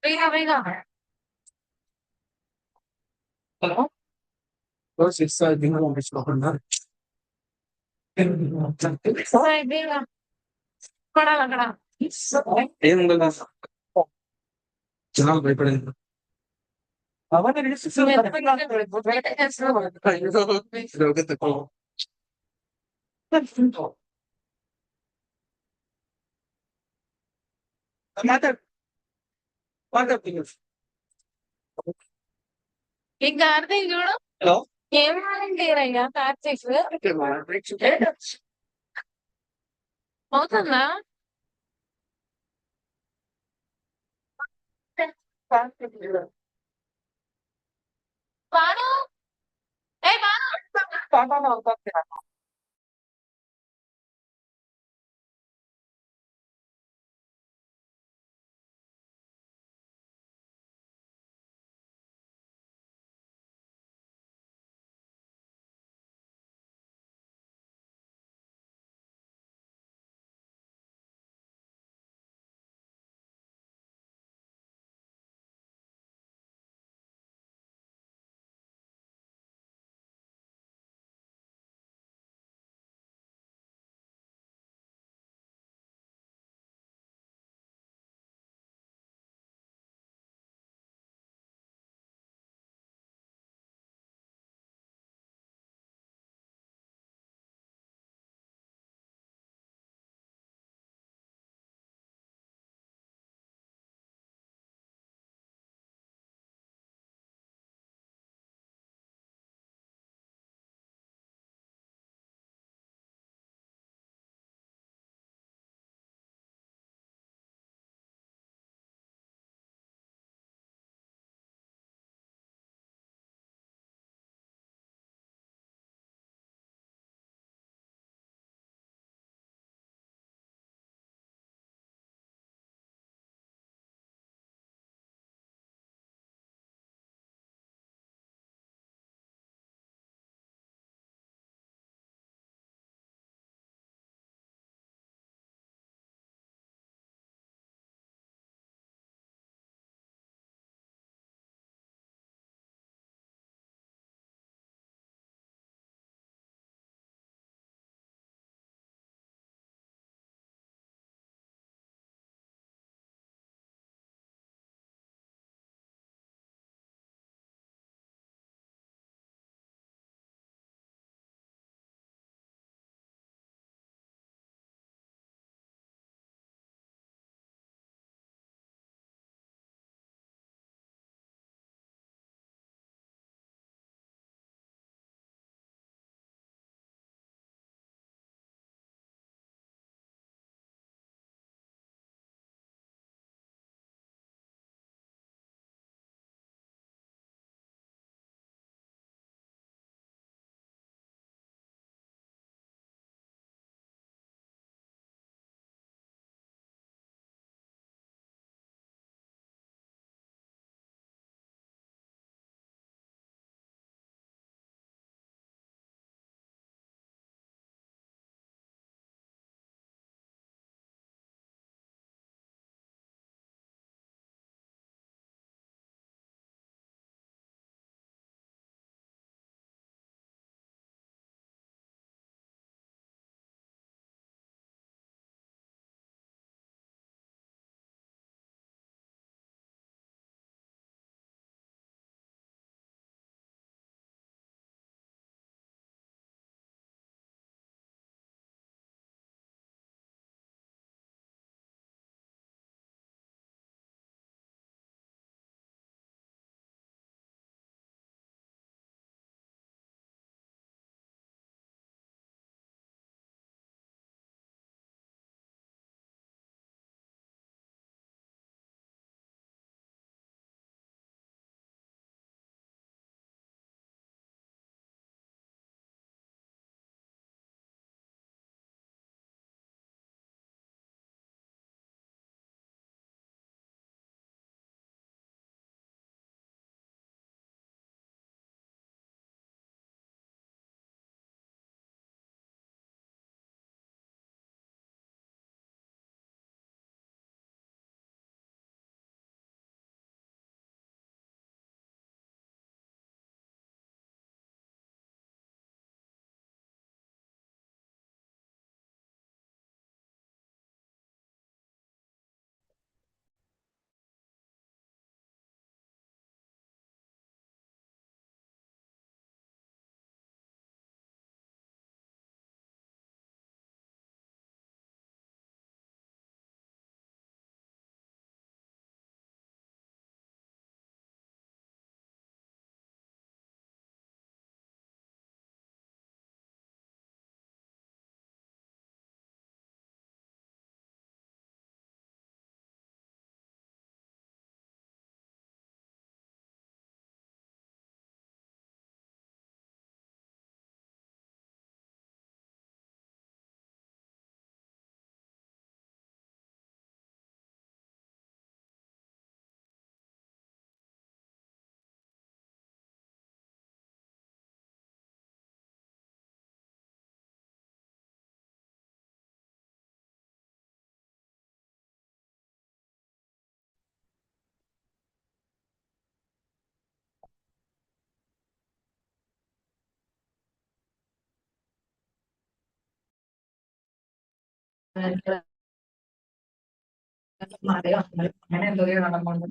Venga, venga. Hello? Pues está bien, no me escojo. Ay, venga, para la cara. ఏంది చాలా భయపడింది ఈ కార్తీక్ చూడు హలో ఏం వాలంటీర్ అయ్యా కార్తీక్ అవుతుందా బాను ఏ బాను അങ്ങനെ എന്തൊക്കെയോ നടക്കുന്നുണ്ട്.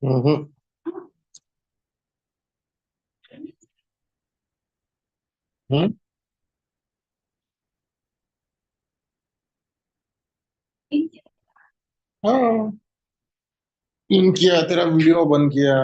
Mhm. Hmm? हाँ, इन किया तेरा वीडियो बंद किया।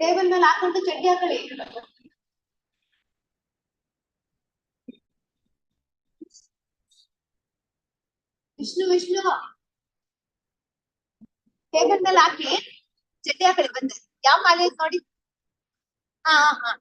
ಟೇಬಲ್ ಮೇಲೆ ಹಾಕೊಂಡು ಚಡ್ಡಿ ಹಾಕೊಳ್ಳಿ. ವಿಷ್ಣು ವಿಷ್ಣು ಟೇಬಲ್ ಮೇಲೆ ಹಾಕಿ ಚಡ್ಡಿ ಹಾಕೊಳ್ಳಿ. ಬಂದು ಯಾವ ಮಾಲೆ ಐತ್ ನೋಡಿ. ಹಾ ಹಾ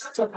Dr.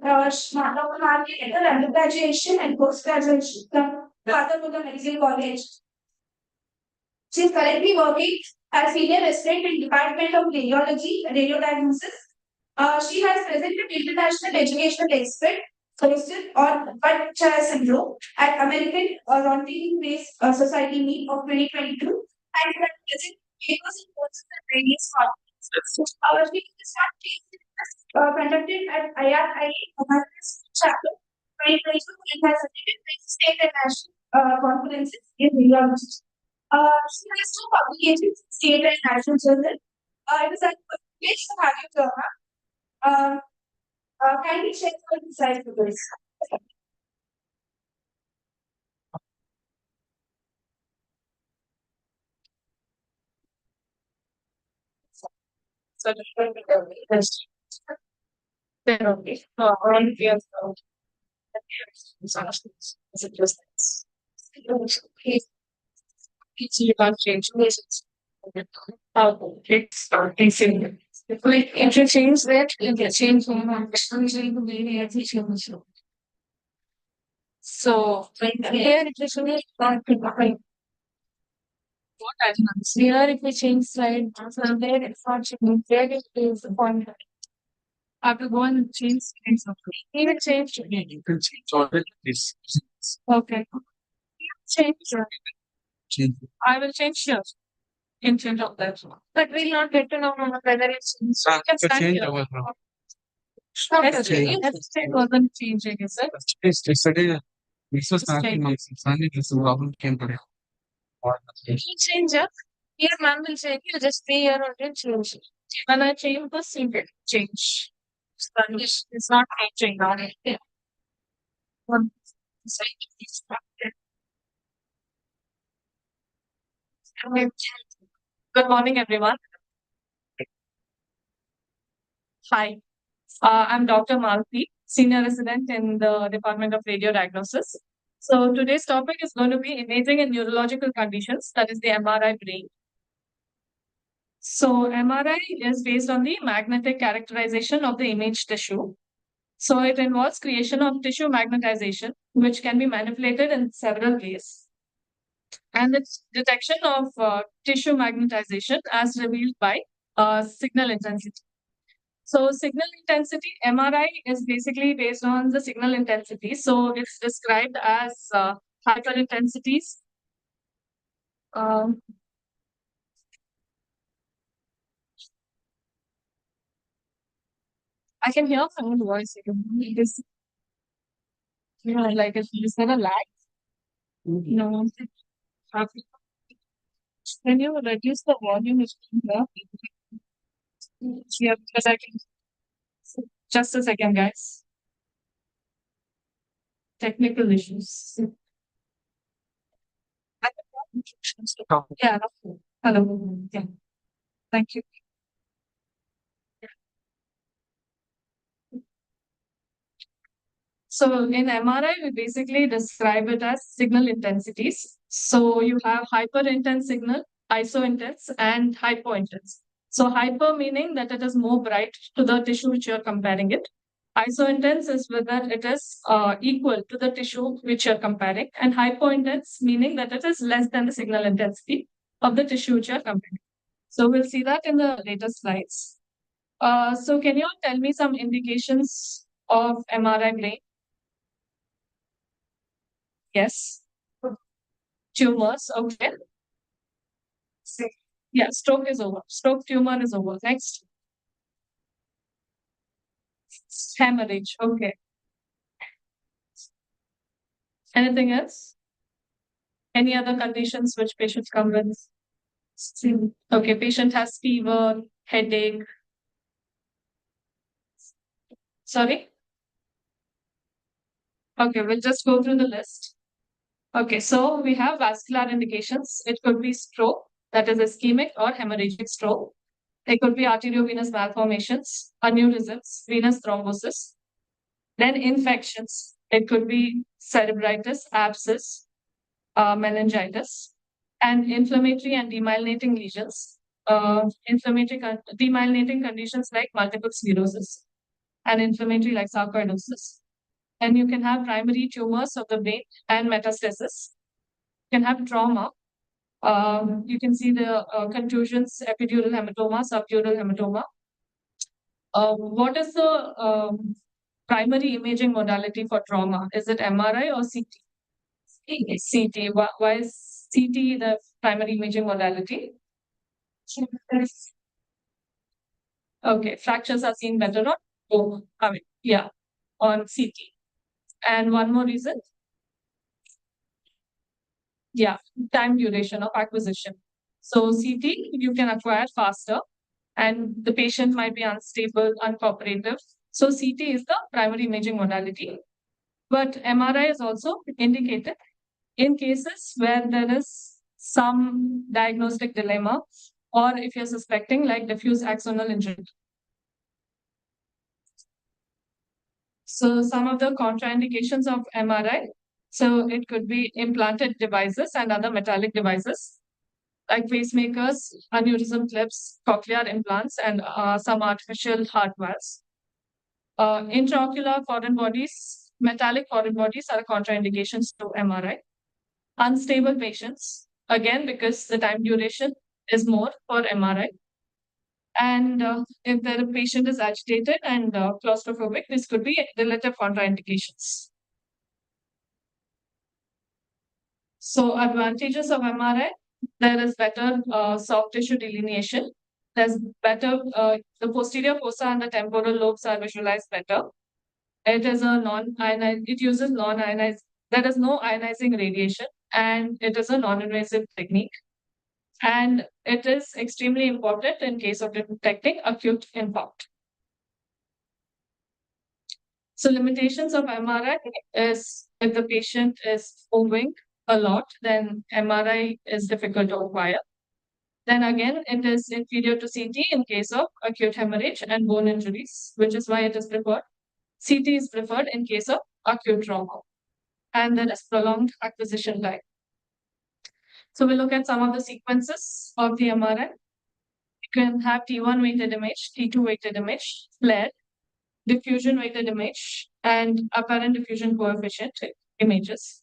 Malvi later undergraduation and post-graduation from Father Medical College. She is currently working as senior resident in Department of Radiology, Radiodiagnosis. She has presented international educational expert posted on Butcher syndrome at American Rontgen-based Society meet of 2022 and has presented papers in courses at various conferences. Our speaking is conducted at IRIA American Chapel 2022 and has attended many state and national conferences in radiology. She has two publications, state and national journal. It is a published value journal. Kindly check for the size of this. So you can't change relations. It's easy. If you change that, you can change the way we are teaching. So here it is really what I see here if we change slide, so there it's not changing. There it is the point. I have to go and change slides. Even change. You can change all this. Okay. Change. Change. I will change here. In change of that. But we'll not get to know whether it's changed. You can stand Change here. our Yesterday wasn't changing, is it? yesterday. This was starting on Sunday. This problem came today. You change it. Here, ma'am will say, you just stay here or then change. When I change this, you get change. Spanish is not changing now. Yeah. One side is structured. Good morning, everyone. Hi. I'm Dr. Malvi, Senior Resident in the Department of Radiodiagnosis. So today's topic is going to be imaging in neurological conditions, that is the MRI brain. So MRI is based on the magnetic characterization of the image tissue. So it involves creation of tissue magnetization, which can be manipulated in several ways. And it's detection of tissue magnetization as revealed by signal intensity. So signal intensity, MRI is basically based on the signal intensity. So it's described as hyperintensities. I can hear my own voice. It is, like, is there a lag? No. Can you reduce the volume? Yeah, because I can. Just a second, guys. Technical issues. Yeah. Hello. Yeah. Thank you. So in MRI, we basically describe it as signal intensities. So you have hyper-intense signal, iso-intense, and hypo-intense. So hyper meaning that it is more bright to the tissue which you're comparing it. Iso-intense is whether it is equal to the tissue which you're comparing, and hypo-intense meaning that it is less than the signal intensity of the tissue which you're comparing. So we'll see that in the later slides. So can you tell me some indications of MRI brain? Yes. Tumors, okay. Yeah, stroke is over. Stroke tumor is over. Next. Hemorrhage, okay. Anything else? Any other conditions which patients come with? Okay, patient has fever, headache. Sorry? Okay, we'll just go through the list. Okay, so we have vascular indications. It could be stroke, that is ischemic or hemorrhagic stroke. It could be arteriovenous malformations, aneurysms, venous thrombosis. Then infections. It could be cerebritis, abscess, meningitis, and inflammatory and demyelinating lesions. Demyelinating conditions like multiple sclerosis and inflammatory like sarcoidosis. And you can have primary tumors of the brain and metastasis. You can have trauma. You can see the contusions, epidural hematoma, subdural hematoma. What is the primary imaging modality for trauma? Is it MRI or CT? CT. Why is CT the primary imaging modality? Okay, fractures are seen better on on CT. And one more reason? Yeah, time duration of acquisition. So CT, you can acquire faster and the patient might be unstable, uncooperative. So CT is the primary imaging modality. But MRI is also indicated in cases where there is some diagnostic dilemma or if you're suspecting like diffuse axonal injury. So some of the contraindications of MRI. So it could be implanted devices and other metallic devices like pacemakers, aneurysm clips, cochlear implants, and some artificial heart valves. Intraocular foreign bodies, metallic foreign bodies are contraindications to MRI. Unstable patients, again, because the time duration is more for MRI. And if the patient is agitated and claustrophobic, this could be relative contraindications. So advantages of MRI, there is better soft tissue delineation. There's better, the posterior fossa and the temporal lobes are visualized better. It is a it uses non-ionized, there is no ionizing radiation and it is a non-invasive technique. And it is extremely important in case of detecting acute infarct. So limitations of MRI is if the patient is moving a lot, then MRI is difficult to acquire. Then again, it is inferior to CT in case of acute hemorrhage and bone injuries, which is why it is preferred. CT is preferred in case of acute trauma. And there is prolonged acquisition time. So we'll look at some of the sequences of the MRI. You can have T1 weighted image, T2 weighted image, FLAIR, diffusion weighted image, and apparent diffusion coefficient images.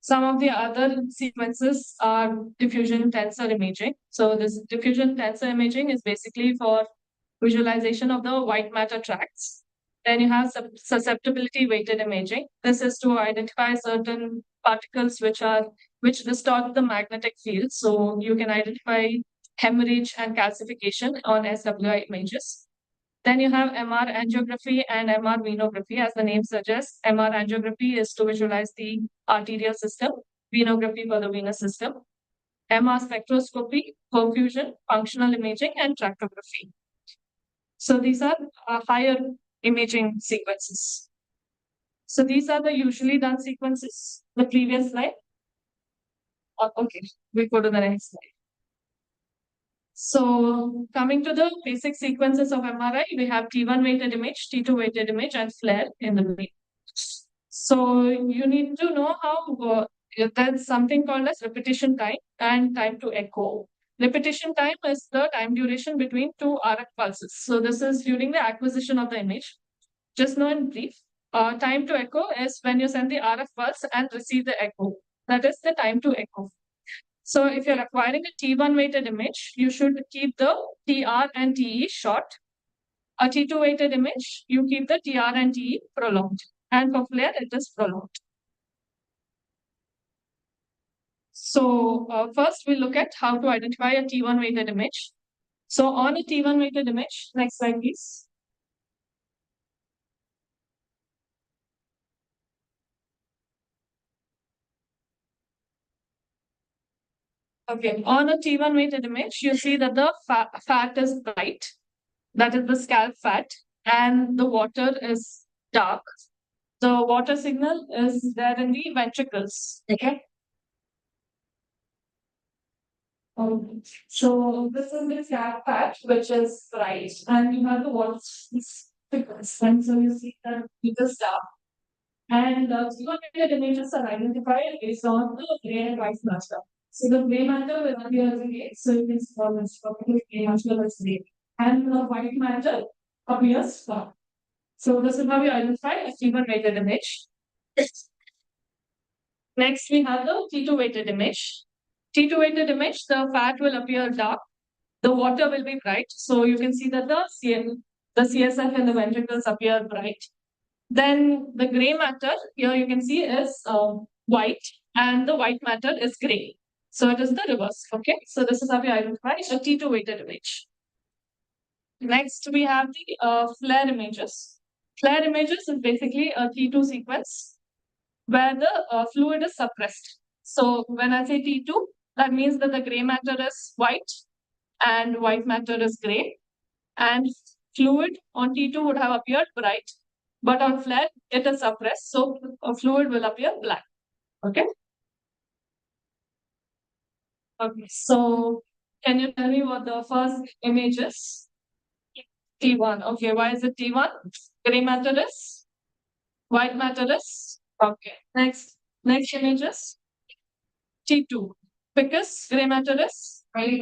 Some of the other sequences are diffusion tensor imaging. So this diffusion tensor imaging is basically for visualization of the white matter tracts. Then you have susceptibility weighted imaging. This is to identify certain particles which distort the magnetic field. So you can identify hemorrhage and calcification on SWI images. Then you have MR angiography and MR venography. As the name suggests, MR angiography is to visualize the arterial system, venography for the venous system, MR spectroscopy, perfusion, functional imaging, and tractography. So these are higher imaging sequences. So these are the usually done sequences. The previous slide. Okay, we go to the next slide. So coming to the basic sequences of MRI, we have T1 weighted image, T2 weighted image, and FLAIR in the brain. So you need to know how there's something called as repetition time and time to echo. Repetition time is the time duration between two RF pulses. So this is during the acquisition of the image. Just know in brief. Time to echo is when you send the RF pulse and receive the echo. That is the time to echo. So if you're acquiring a T1 weighted image, you should keep the TR and TE short. A T2 weighted image, you keep the TR and TE prolonged. And for flare, it is prolonged. So first we'll look at how to identify a T1 weighted image. So on a T1 weighted image, next slide please. Okay, on a T1 weighted image, you see that the fat is bright, that is the scalp fat, and the water is dark. The water signal is there in the ventricles. Okay. So this is the scalp fat, which is bright, and you have the water signals. And so you see that it is dark. And T1 weighted images are identified based on the gray and white matter. So the gray matter will appear as gray, so you can call this gray matter as gray. And the white matter appears dark. So this is how we identify a T1 weighted image. Next, we have the T2 weighted image. T2 weighted image, the fat will appear dark, the water will be bright. So you can see that the CSF and the ventricles appear bright. Then the gray matter, here you can see is white, and the white matter is gray. So it is the reverse. Okay, so this is how we identify a T2 weighted image. Next, we have the flare images. Flare images is basically a T2 sequence where the fluid is suppressed. So when I say T2, that means that the gray matter is white and white matter is gray. And fluid on T2 would have appeared bright, but on flare, it is suppressed. So a fluid will appear black. Okay. Okay. So can you tell me what the first image is? T1. Okay. Why is it T1? Gray matter is? White matter is? Okay. Next image is T2. Because gray matter is? And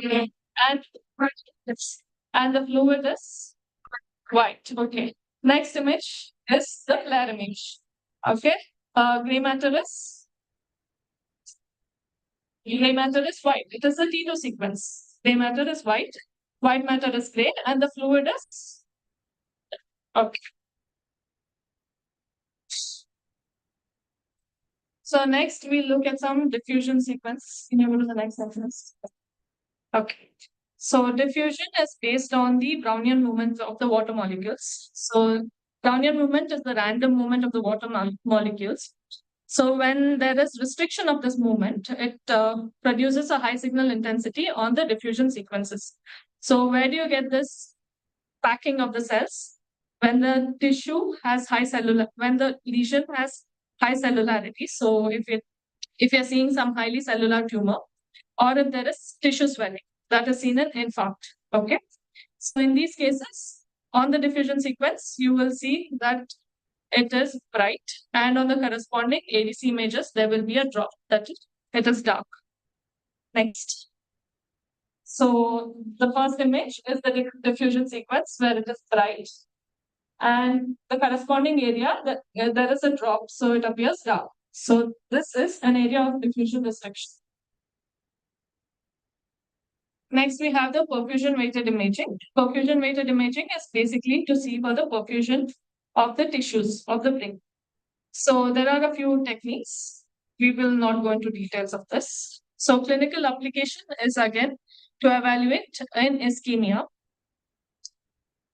the fluid is white. Okay. Next image is the flare image. Okay. Gray matter is white. It is a T2 sequence. Gray matter is white matter is gray, and the fluid is okay. So next we look at some diffusion sequence. Can you go to the next sentence? Okay. So diffusion is based on the Brownian movement of the water molecules. So Brownian movement is the random movement of the water molecules. So when there is restriction of this movement, it produces a high signal intensity on the diffusion sequences. So where do you get this packing of the cells? When the tissue has when the lesion has high cellularity. So if you're seeing some highly cellular tumor, or if there is tissue swelling, that is seen in infarct. Okay. So in these cases, on the diffusion sequence, you will see that it is bright, and on the corresponding ADC images, there will be a drop, that is, it is dark. Next. So the first image is the diffusion sequence where it is bright, and the corresponding area, there is a drop, so it appears dark. So this is an area of diffusion restriction. Next, we have the perfusion weighted imaging. Perfusion weighted imaging is basically to see for the perfusion of the tissues of the brain. So there are a few techniques. We will not go into details of this. So clinical application is again to evaluate in ischemia.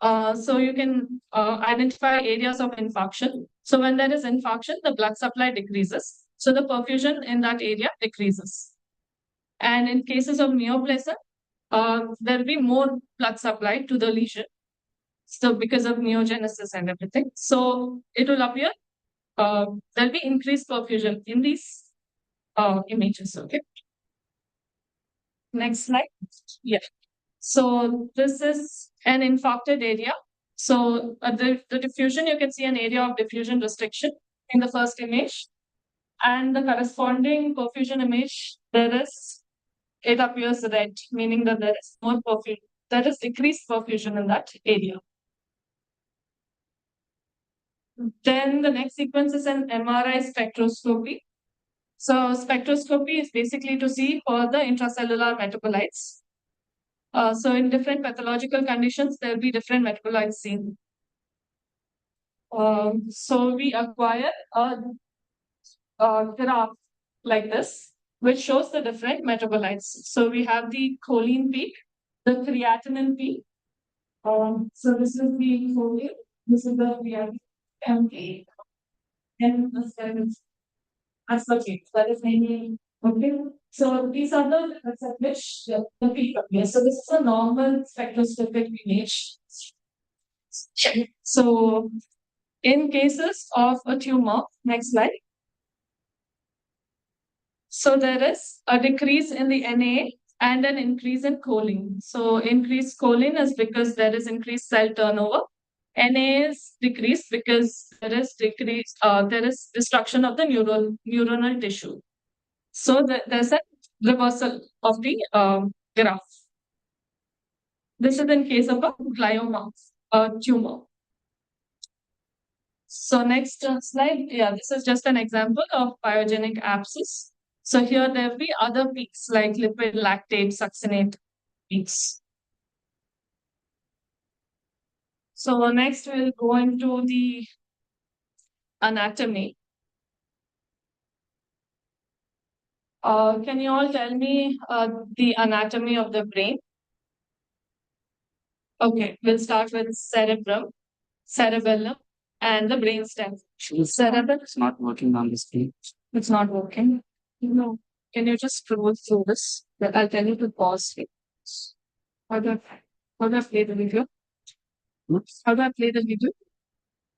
So you can identify areas of infarction. So when there is infarction, the blood supply decreases. So the perfusion in that area decreases. And in cases of neoplasia, there will be more blood supply to the lesion. So because of neogenesis and everything. So it will appear, there'll be increased perfusion in these images. Okay. Next slide. Yeah. So this is an infarcted area. So the diffusion, you can see an area of diffusion restriction. in the first image, and the corresponding perfusion image, it appears red, meaning that there is more perfusion, there is decreased perfusion in that area. Then the next sequence is an MRI spectroscopy. So spectroscopy is basically to see for the intracellular metabolites. So in different pathological conditions, there will be different metabolites seen. So we acquire a graph like this, which shows the different metabolites. So we have the choline peak, the creatinine peak. So this is the choline, this is the creatinine MK, and the seventh aspartate. That is namely okay. So these are the limits at which the peak appears. So this is a normal spectroscopic image. So in cases of a tumor, next slide. So there is a decrease in the Na and an increase in choline. So increased choline is because there is increased cell turnover. Na is decreased because there is destruction of the neuronal tissue. So there's a reversal of the graph. This is in case of a glioma, tumor. So next slide, yeah, this is just an example of pyogenic abscess. So here there will be other peaks like lipid lactate succinate peaks. So next we'll go into the anatomy. Can you all tell me the anatomy of the brain? Okay, we'll start with cerebellum, and the brainstem. Cerebellum. It's not working on the screen. It's not working. No. Can you just scroll through this? I'll tell you to pause it. How do I play the video? Oops. How do I play the video?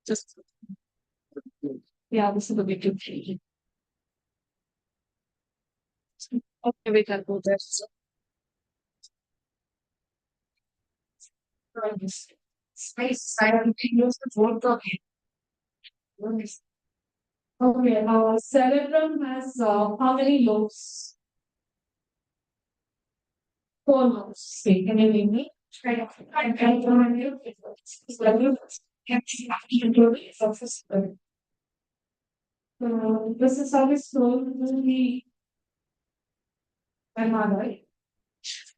Just yeah, this is the video. Okay, wait, I'll go there. Space. I don't use the word okay. Okay, cerebrum has how many lobes? 4 lobes. See, can you leave me? This is how it's told in the MRI.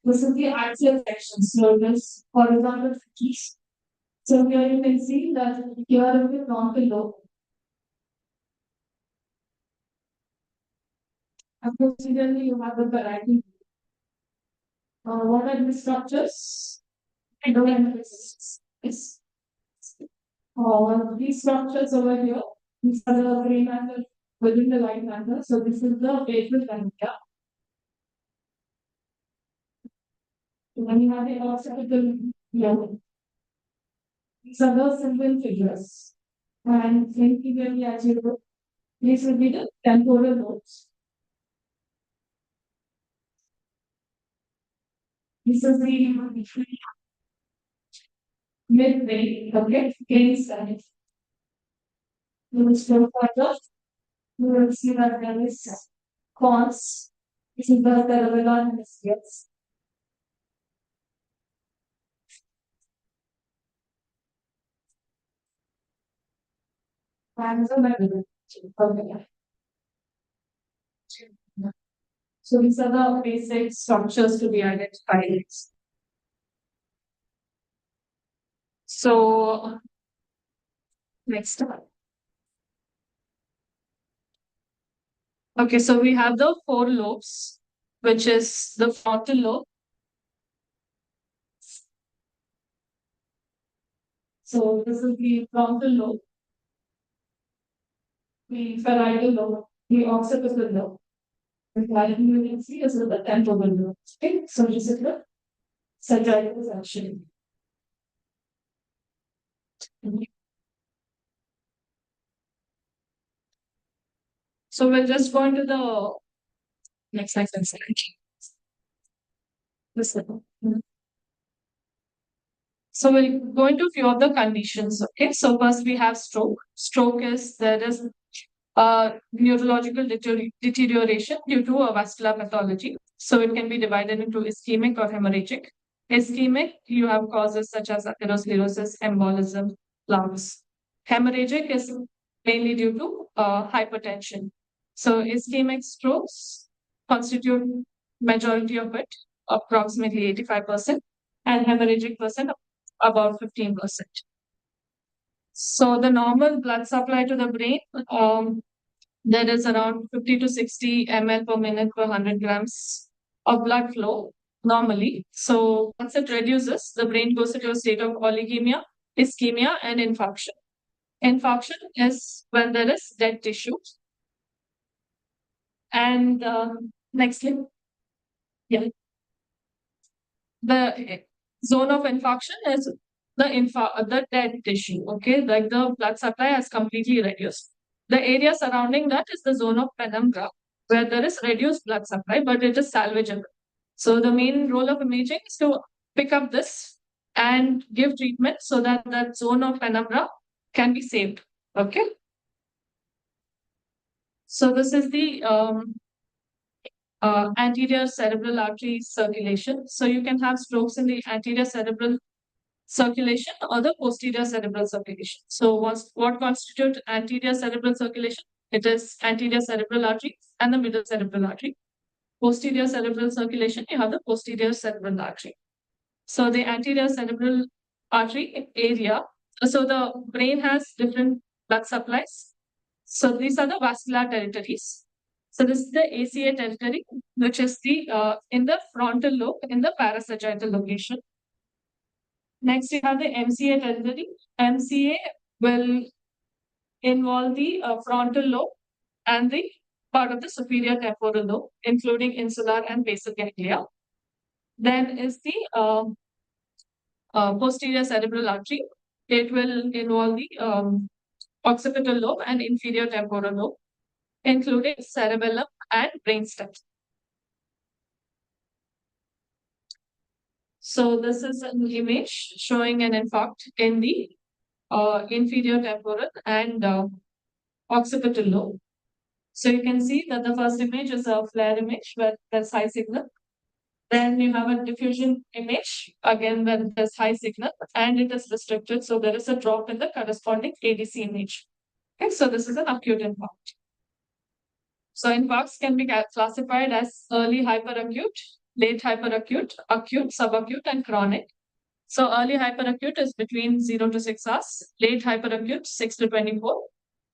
This is the axial section, so this horizontal features. So here you can see that here is the frontal lobe. And posteriorly you have the parietal. What are the structures? I don't know. Yes. These structures over here, these are the brain matter within the right matter. So this is the basal ganglia. Then you have the occipital lobe. These are the simple figures. And inferiorly as you look, these will be the temporal lobes. This is the midbrain, okay, brain side. You will scroll further. You will see that there is cons. This is the cerebellum hemispheres. And the medulla. Okay. So these are the basic structures to be identified. So next step. Okay, so we have the 4 lobes, which is the frontal lobe. So this is the frontal lobe, the parietal lobe, the occipital lobe. The parietal you can see is the temporal lobe. Okay, so this is the sagittal section. So we'll just go into the next slide. This one. So we'll go into a few of the conditions. Okay, so first we have stroke. Stroke is there is neurological deterioration due to a vascular pathology. So it can be divided into ischemic or hemorrhagic. Ischemic, you have causes such as atherosclerosis, embolism, lungs. Hemorrhagic is mainly due to hypertension. So ischemic strokes constitute majority of it, approximately 85%, and hemorrhagic percent about 15%. So the normal blood supply to the brain, there is around 50 to 60 ml per minute per 100 grams of blood flow normally. So once it reduces, the brain goes into a state of oligemia, ischemia, and infarction. Infarction is when there is dead tissue. And next slide. Yeah. The zone of infarction is the dead tissue. Okay, like the blood supply has completely reduced. The area surrounding that is the zone of penumbra, where there is reduced blood supply, but it is salvageable. So the main role of imaging is to pick up this and give treatment so that that zone of penumbra can be saved. Okay. So this is the anterior cerebral artery circulation. So you can have strokes in the anterior cerebral circulation or the posterior cerebral circulation. So what constitutes anterior cerebral circulation? It is anterior cerebral artery and the middle cerebral artery. Posterior cerebral circulation, you have the posterior cerebral artery. So the anterior cerebral artery area, so the brain has different blood supplies. So these are the vascular territories. So this is the ACA territory, which is the in the frontal lobe in the parasagittal location. Next, you have the MCA territory. MCA will involve the frontal lobe and the part of the superior temporal lobe, including insular and basal ganglia. Then is the posterior cerebral artery. It will involve the occipital lobe and inferior temporal lobe, including cerebellum and brainstem. So this is an image showing an infarct in the inferior temporal and occipital lobe. So you can see that the first image is a flare image where there's high signal. Then you have a diffusion image, again when there's high signal and it is restricted. So there is a drop in the corresponding ADC image. Okay, so this is an acute infarct. So infarcts can be classified as early hyperacute, late hyperacute, acute, subacute, and chronic. So early hyperacute is between 0 to 6 hours, late hyperacute 6 to 24,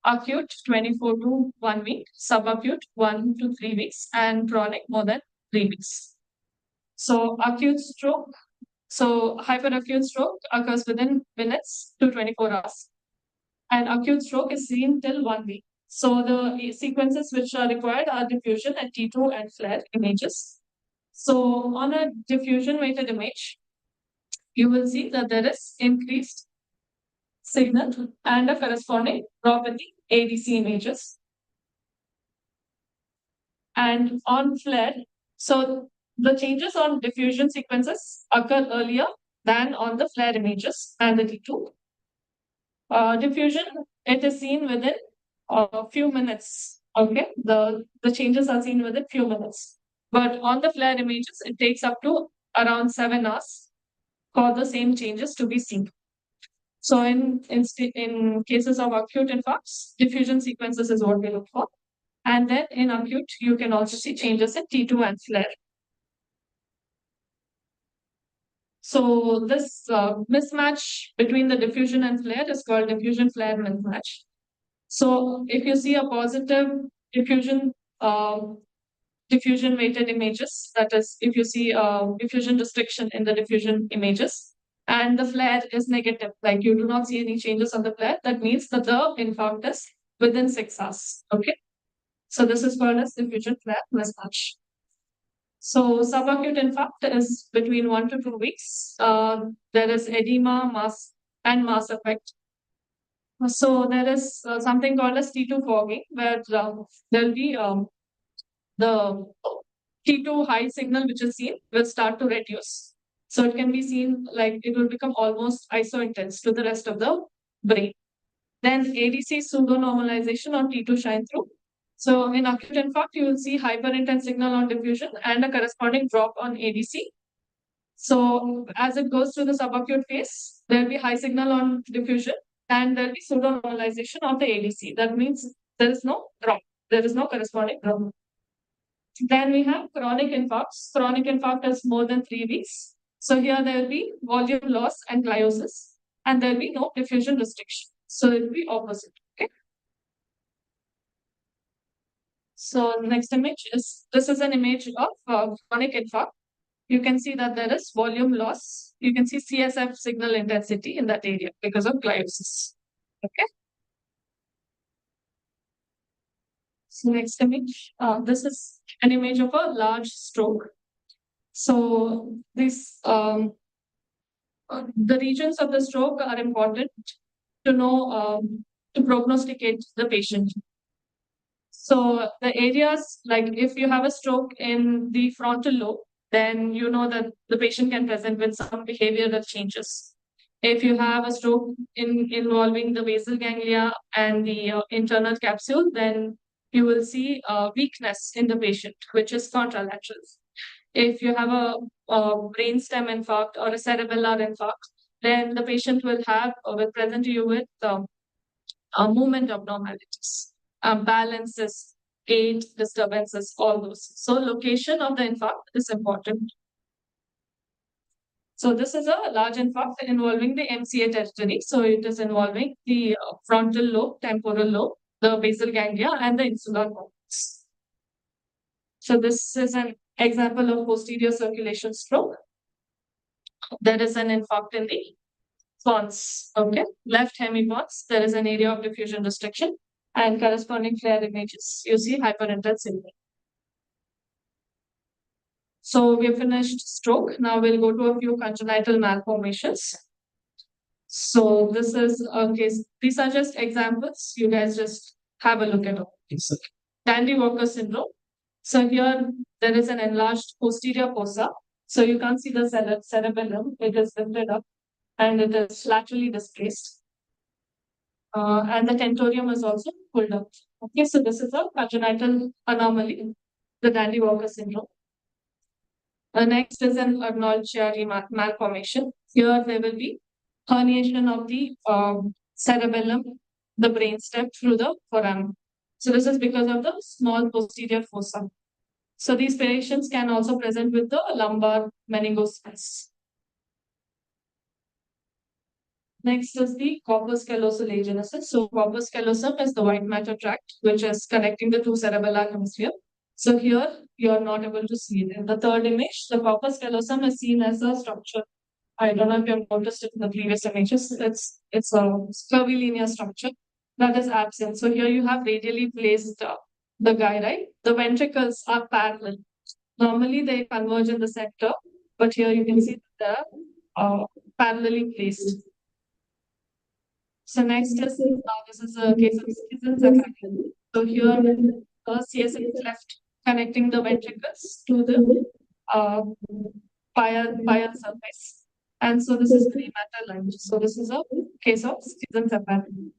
acute 24 to 1 week, subacute 1 to 3 weeks, and chronic more than 3 weeks. So acute stroke, so hyperacute stroke occurs within minutes to 24 hours. And acute stroke is seen till 1 week. So the sequences which are required are diffusion and T2 and flare images. So on a diffusion weighted image, you will see that there is increased signal and a corresponding drop in the ADC images. And on flare, so the changes on diffusion sequences occur earlier than on the flare images and the T2. Diffusion, it is seen within a few minutes. Okay, the changes are seen within few minutes. But on the flare images, it takes up to around 7 hours for the same changes to be seen. So in cases of acute infarcts, diffusion sequences is what we look for. And then in acute, you can also see changes in T2 and flare. So this mismatch between the diffusion and flare is called diffusion flare mismatch. So if you see a positive diffusion weighted images, that is, if you see diffusion restriction in the diffusion images, and the flare is negative, like you do not see any changes on the flare, that means that the infarct is within 6 hours. Okay. So this is called as diffusion flare mismatch. So subacute infarct is between 1 to 2 weeks. There is edema, mass effect. So there is something called as T2 fogging, where there will be the T2 high signal which is seen will start to reduce. So it can be seen like it will become almost iso-intense to the rest of the brain. Then ADC pseudo-normalization on T2 shine through. So in acute infarct, you will see hyperintense signal on diffusion and a corresponding drop on ADC. So as it goes through the subacute phase, there will be high signal on diffusion and there will be pseudo-normalization of the ADC. That means there is no drop. There is no corresponding drop. Then we have chronic infarcts. Chronic infarct is more than 3 weeks. So here there will be volume loss and gliosis, and there will be no diffusion restriction. So it will be opposite. Okay. So next image is, this is an image of chronic infarct. You can see that there is volume loss. You can see CSF signal intensity in that area because of gliosis. Okay. So next image, this is an image of a large stroke. So this the regions of the stroke are important to know to prognosticate the patient. So the areas, like if you have a stroke in the frontal lobe, then you know that the patient can present with some behavioral changes. If you have a stroke involving the basal ganglia and the internal capsule, then you will see weakness in the patient, which is contralateral. If you have a brainstem infarct or a cerebellar infarct, then the patient will present to you with movement abnormalities, balances, gait disturbances, all those. So location of the infarct is important. So this is a large infarct involving the MCA territory. So it is involving the frontal lobe, temporal lobe, the basal ganglia, and the insular cortex. So this is an example of posterior circulation stroke. There is an infarct in the pons, okay, left hemipons. There is an area of diffusion restriction and corresponding flare images. You see hyperintense syndrome. So we have finished stroke. Now we'll go to a few congenital malformations. So this is a case. These are just examples. You guys just have a look at all. Dandy-Walker syndrome. So here there is an enlarged posterior fossa. So you can't see the cerebellum. It is lifted up and it is laterally displaced. And the tentorium is also pulled up. Okay, so this is a congenital anomaly, the Dandy-Walker syndrome. Next is an Arnold-Chiari malformation. Here there will be herniation of the cerebellum, the brainstem through the foramen. So this is because of the small posterior fossa. So these patients can also present with the lumbar meningospasm. Next is the corpus callosal agenesis. So corpus callosum is the white matter tract, which is connecting the two cerebellar hemisphere. So here you are not able to see it. In the third image, the corpus callosum is seen as a structure. I don't know if you have noticed it in the previous images. It's a curvilinear structure that is absent. So here you have radially placed the gyri. The ventricles are parallel. Normally they converge in the center, but here you can see that they're parallelly placed. So next is this is a case of schizencephaly. So here the CSF is left connecting the ventricles to the pia surface. And so this is gray matter line. So this is a case of schizencephaly.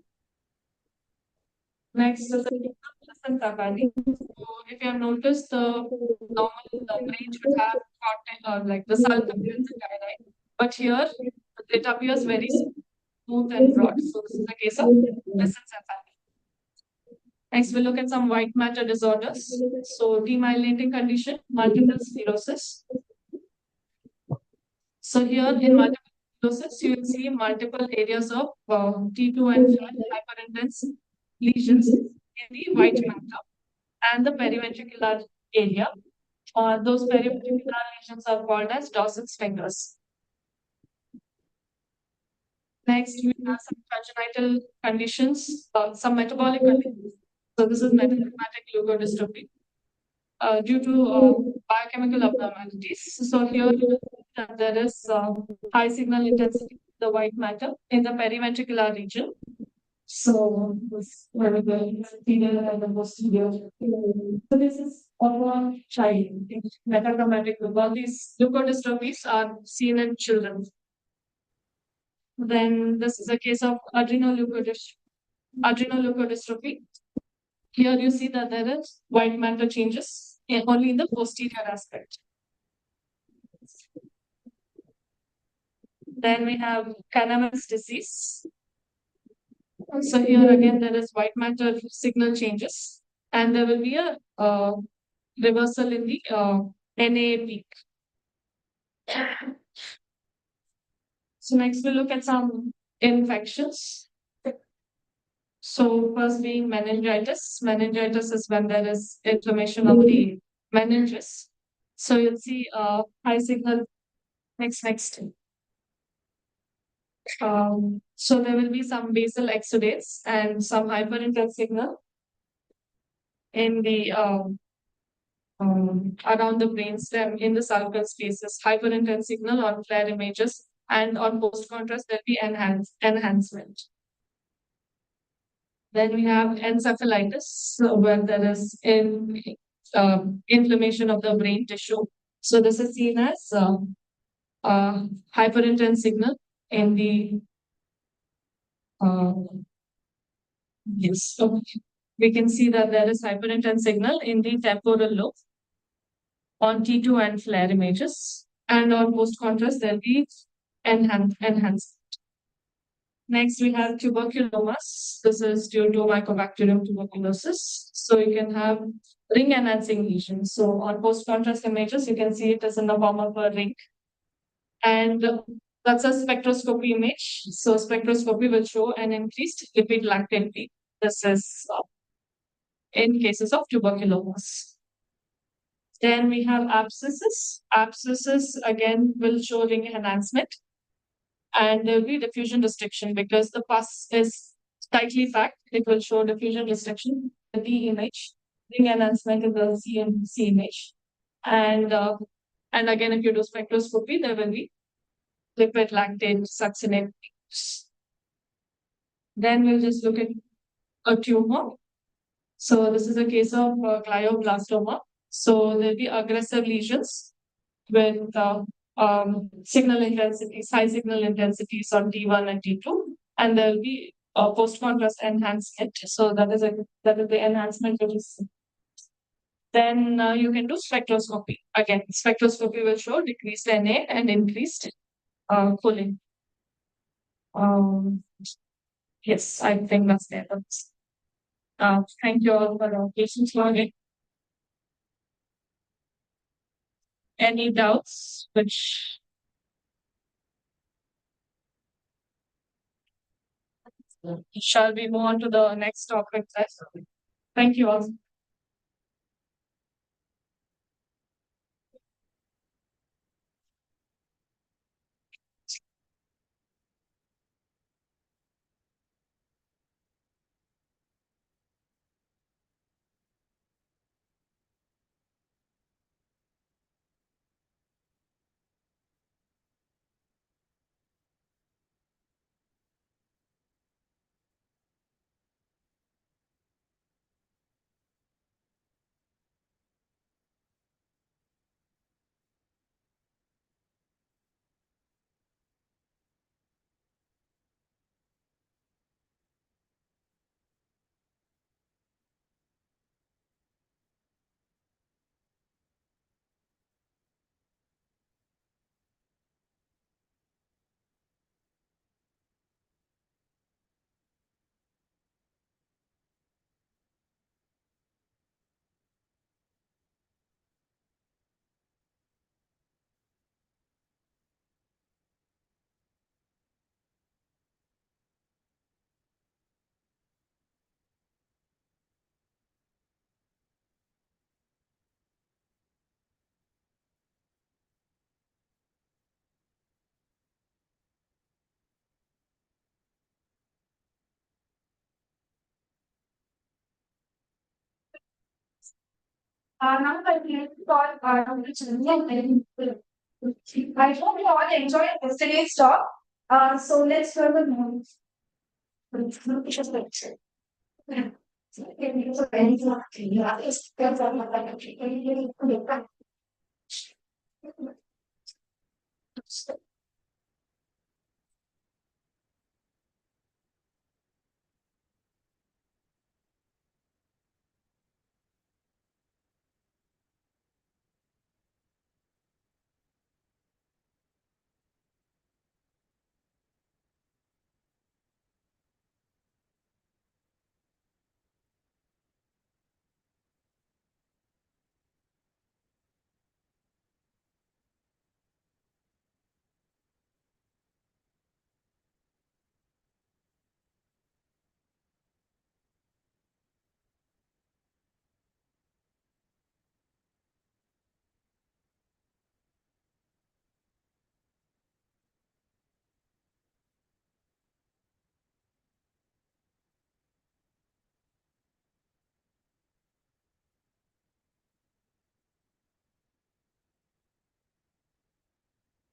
Next is a case of schizencephaly. So if you have noticed, the brain should have content like the sulcus and gyri. But here it appears very smooth and broad. So this is a case of schizencephaly. Next, we'll look at some white matter disorders. So demyelinating condition, multiple sclerosis. So here in multiple sclerosis, you will see multiple areas of T2 and hyperintense lesions in the white matter and the periventricular area. Those periventricular lesions are called as Dawson's fingers. Next, we have some congenital conditions, some metabolic conditions. So this is metahepatic leukodystrophy due to biochemical abnormalities. So here there is high signal intensity in the white matter in the periventricular region. So this and the posterior. So this is of a child. Metachromatic. All these leukodystrophies are seen in children. Then this is a case of adrenoleukodystrophy. adrenoleukodystrophy. Here you see that there is white matter changes only in the posterior aspect. Then we have Canavan's disease. So here again there is white matter signal changes, and there will be a reversal in the NA peak. So next we'll look at some infections. So first being meningitis. Meningitis is when there is inflammation of the meninges. So you'll see high signal. Next. So there will be some basal exudates and some hyperintense signal in the around the brainstem in the sulcal spaces, hyperintense signal on FLAIR images, and on post contrast there'll be enhancement. Then we have encephalitis, so where there is inflammation of the brain tissue. So this is seen as hyperintense signal in the yes. So we can see that there is hyperintense signal in the temporal lobe on T2 and FLAIR images, and on post contrast there'll be enhanced. Next, we have tuberculomas. This is due to Mycobacterium tuberculosis. So you can have ring enhancing lesions. So on post contrast images, you can see it as in the form of a ring. And that's a spectroscopy image. So spectroscopy will show an increased lipid lactate peak. This is in cases of tuberculosis. Then we have abscesses. Abscesses again will show ring enhancement. And there will be diffusion restriction because the pus is tightly packed. It will show diffusion restriction, the D image, ring enhancement in the C image. And again, if you do spectroscopy, there will be lipid lactate succinate peaks. Then we'll just look at a tumor. So this is a case of glioblastoma. So there'll be aggressive lesions with signal intensities, high signal intensities on T1 and T2, and there will be post contrast enhancement. So that is the enhancement which is. Then you can do spectroscopy. Again, spectroscopy will show decreased Na and increased pulling. Yes, I think that's the end. Thank you all for your patience. Any doubts? Shall we move on to the next topic? Thank you all. Now I will call Dr. Chandra. I hope you all enjoyed yesterday's talk. So let's hear the news.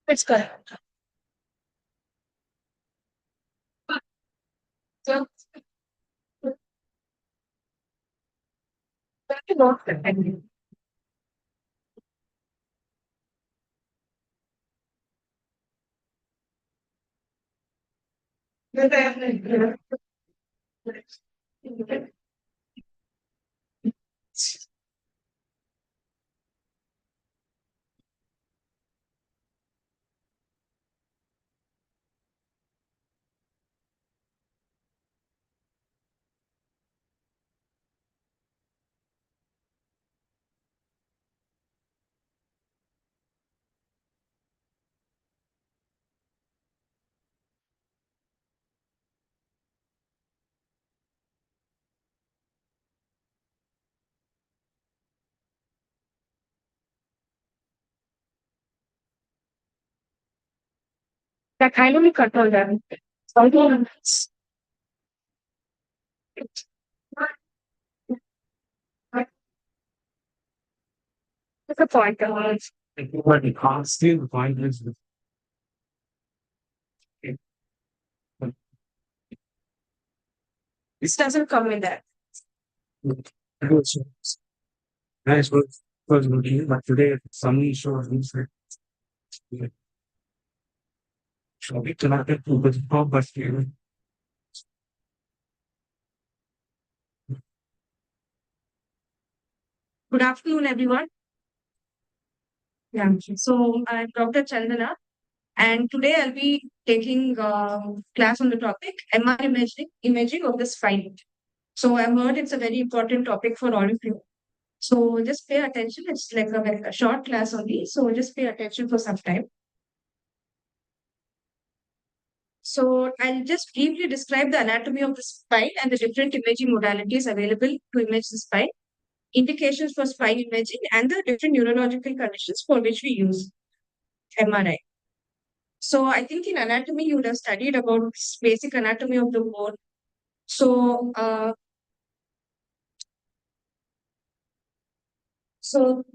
It's correct. So, thank you, Lord. Thank you. That kind of control them. Sometimes it's a point. But the cost still the point is the This doesn't come in that. nice was looking, but today some issue is that shall be connected to the top but Good afternoon, everyone. Yeah, so I'm Dr. Chandana, and today I'll be taking class on the topic MR imaging of the spine. So I've heard it's a very important topic for all of you. So just pay attention. It's like a short class only. So just pay attention for some time. So I'll just briefly describe the anatomy of the spine and the different imaging modalities available to image the spine, indications for spine imaging, and the different neurological conditions for which we use MRI. So I think in anatomy, you would have studied about basic anatomy of the bone. So,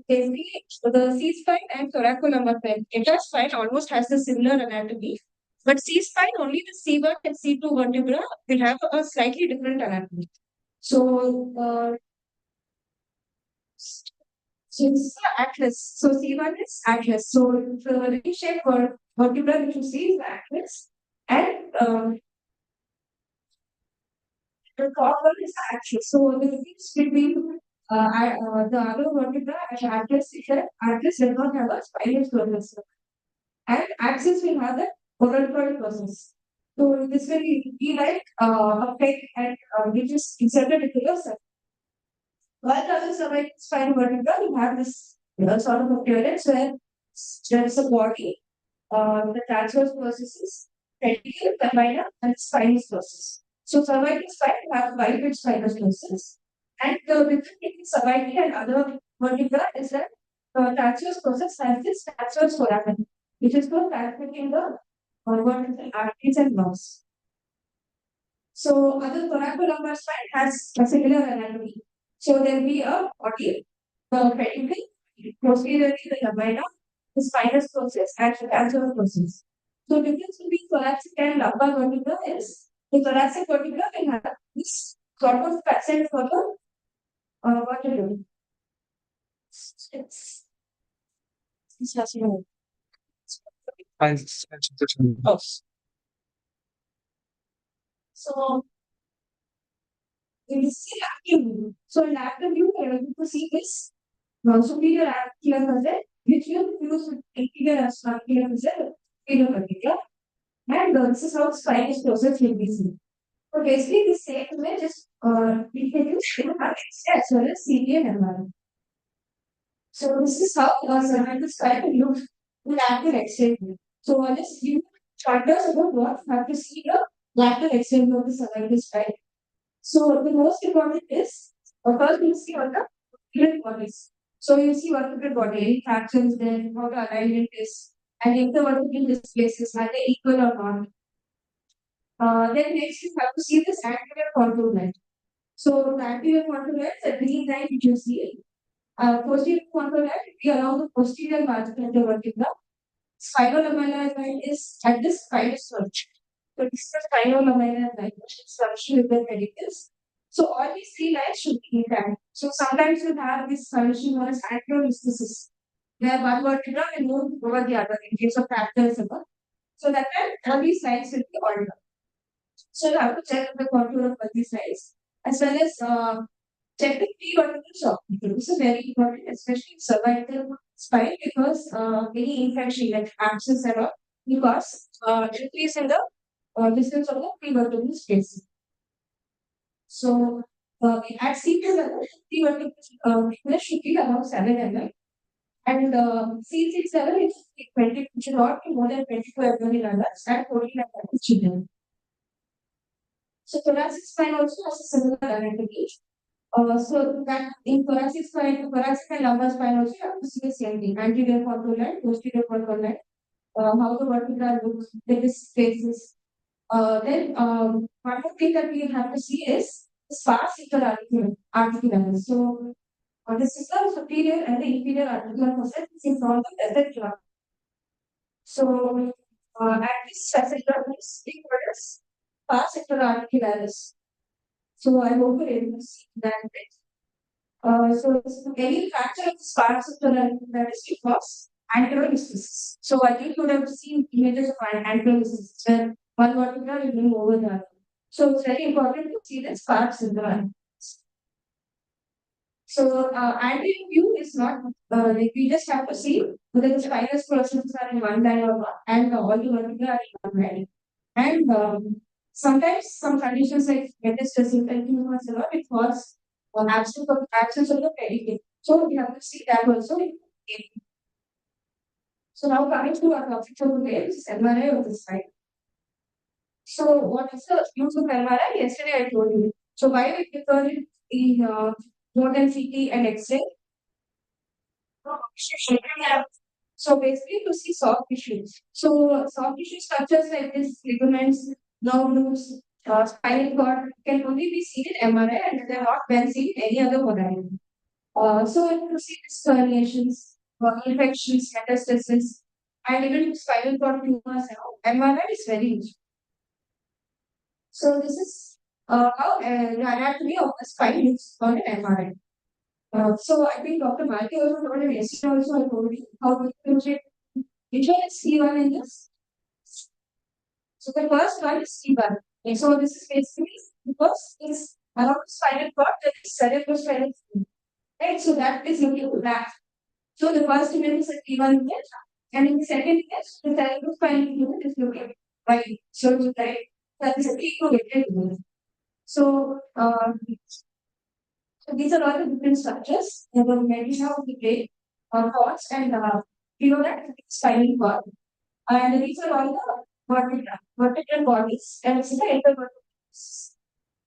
basically, the C spine and thoracolumbar spine, entire spine almost has a similar anatomy, but C spine only the C1 and C2 vertebra will have a slightly different anatomy. So, so this is the atlas. So C1 is atlas. So the ring shape vertebra which you see is the atlas, and the top one is the atlas. So the difference between the other vertebra and atlas is that atlas does not have a spinal process, and axis will have the oral process. So this will be like a peg and which is inserted into the cell. While the other spinal vertebra, you have this sort of appearance where there is a body, the transverse processes, pedicle, lamina, and spinous process. So cervical spine have biped spinous process, and the difference between cervical and other vertebra is that transverse process has this transverse foramen, which is for transmitting the vertebral arteries and nerves. So other thoracolumbar spine has a similar anatomy. So there will be a body, the pedicle, posteriorly the lamina, the spinous process, and the transverse process. So difference between thoracic and lumbar vertebra is the thoracic vertebra will have this sort of facet for the what to do. This has no. Oh. So in this active view. So in active view, we are able to see this superior articular muscle, which will fuse with inferior articular muscle, inferior vertebra, and this is how spinous process will be seen. So basically, the same image is reproduced in as well as CT and MRI. So this is how cervical spine looks in active X-ray view. So I'll just give pointers about what you have to see the active X-ray view of the cervical spine. So the most important is first you see on the vertebral bodies. So you see vertebral body, any fractions there, how the alignment is, and if the vertebral displaces, are they equal or not? Then next you have to see this anterior contour line. So the anterior contour line is a green line which you see. Posterior contour line will be along the posterior margin of the vertebra. spinolamellar line is at this spinous verge. So this is the spinolamellar line, which is junction with the pedicles. So all these three lines should be intact. So sometimes you have this condition known as ankylosing, where one vertebra will move over the other in case of fractures. So that time all these lines will be altered. So you have to check the contour of all these lines as well as check the pre-vertebral shock. This is very important, especially in cervical spine, because any infection like abscess and all because increase in the distance of the pre-vertebral space. So at C2 level, pre-vertebral thickness should be around 7 mm. And C6 level it should not be more than 22 mm in adults and 14 mm in children. So thoracic spine also has a similar anatomy. So that in thoracic and lumbar spine also you have to see the same thing. Anterior contour line, posterior contour line, how the vertebra looks, the spaces. Then one more thing that we have to see is the sparse interarticular. So this is the superior and the inferior articular fossa in front of the facet. So at this facet is big words, sparse interarticularis. So I hope you're able to see that bit. So any fracture of the sparse interarticularis because ankylosis. So I think you would have seen images of ankylosis where one vertebra will move over the other. So it's very important to see the sparse interarticularis. So anterior view is not like we just have to see whether the spinous processes are in one line or not, and all the vertebrae are in one line. And sometimes some conditions like metastasis and tumors and all it cause absence of the pedicule. So we have to see that also. So now coming to our topic for today, which is MRI of the spine. So what is the use of MRI? Yesterday I told you. So why we prefer it in more than CT and X-ray? So basically to see soft tissues. So soft tissue structures like this, ligaments, nerve roots, spinal cord can only be seen in MRI and they are not well seen in any other modality. So to see these herniations, infections, metastasis, and even spinal cord tumors, MRI is very useful. So this is how the anatomy of the spine is on an MRI. So I think Dr. Malki also told you yesterday also I told you how to differentiate which one is C1 in this. So the first one is C1. Okay, so this is basically because it's around the spinal cord that is cerebrospinal fluid. Right, so that is looking back. So the first image is a T1 image, and in the second image, the cerebrospinal fluid is looking right. So right, that is a T2 image. So so these are all the different structures. The medulla of the brain, thoughts, and spinal cord. And these are all the vertebral bodies, and this is the intervertebral.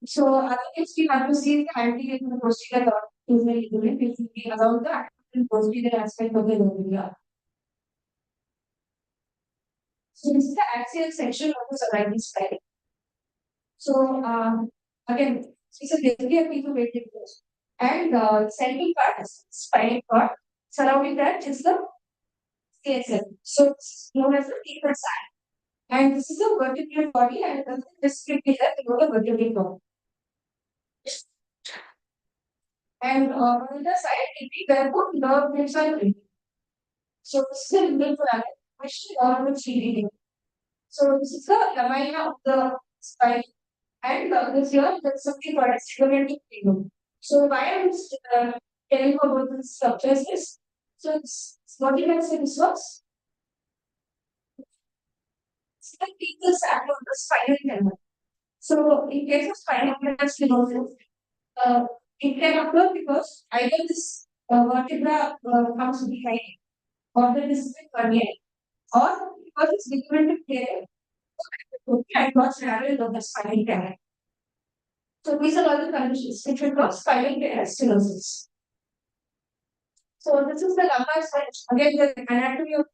So other things we have to see the anterior and the posterior ligament, which will be about the anterior and posterior aspect of the vertebra. So this is the axial section of the surrounding spine. So again, it's a basically a piece of weighted post. And the central part is spinal cord. Surrounding that is the CSF. So it's known as the deeper side. And this is the vertebral body, and this will be the vertebral body. And on the side, it will be where both nerve roots are living. So this is the limbal foramen, which nerve roots reading. So this is the lamina of the spine. And this here, that's something called as ligamental fibula. So why I'm telling you about the structures is, so it's what you can say this was. It's the people sat on the spinal canal. So in case of spinal canal stenosis, it can occur because either this vertebra comes behind or the disc is permeate, or because it's ligamental tear and got narrowed of the spinal canal. So these are all the conditions which will cause spinal stenosis. So this is the lumbar spine. Again, the anatomy of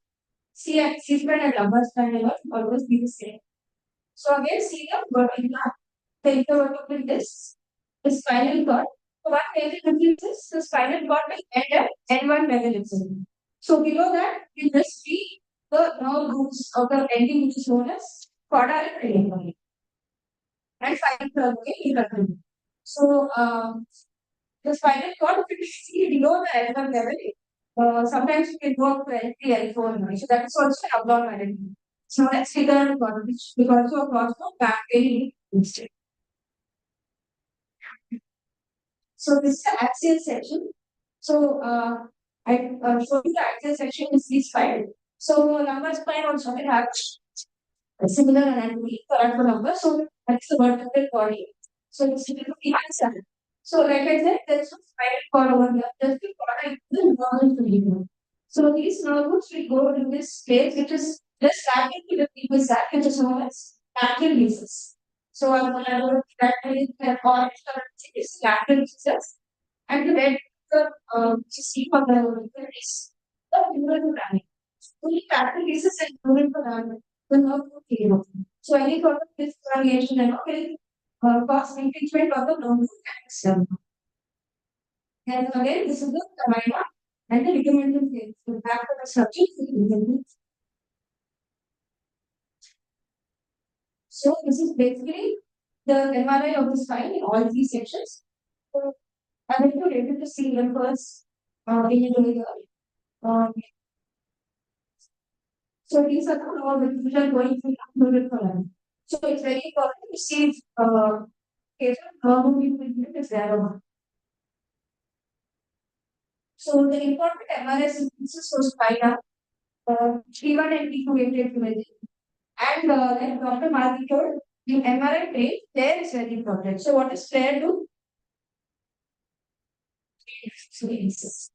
C-spine and lumbar spine will always be the same. So again, see the vertebra, the intervertebral disc, the spinal cord. So what major difference is the spinal cord will end at N1 mechanism. So below that will just be the nerve roots of the ending, which is known as caudal cranium. And final nerve in the So, the spinal cord, if you see below the L1 level, sometimes you can go up to L3, L4. So that is also an abnormality. So let's figure out which because of cause of back pain instead. So this is the axial section. So I show you the axial section is this file. So lumbar spine also will have a similar anatomy for our lumbar. So that's the vertebral body. So it's the answer. So like I said, there's no spinal cord over here. There's the cord the normal to So these nerves will go to this place, which is just starting to the people's sac, which is known as lateral basis. So I'm going to that is the orange color is lateral basis, and the red which is seen on the is the neural planning. Only lateral basis and neural planning the nerve will clear. So any sort of this variation and all will cause engagement of the nerve. And again, this is the canine and the ligamental phase. So back to the subject. So this is basically the MRI of the spine in all three sections. So I will be able to see them first in so these are the all which are going to include for them. So it's very important to see how movement is there. So the important MRI sequences for spina, T1 and T2 wave imaging. And like Dr. Malvi told, the MRI brain, flare is very important. So what does flare do? So increases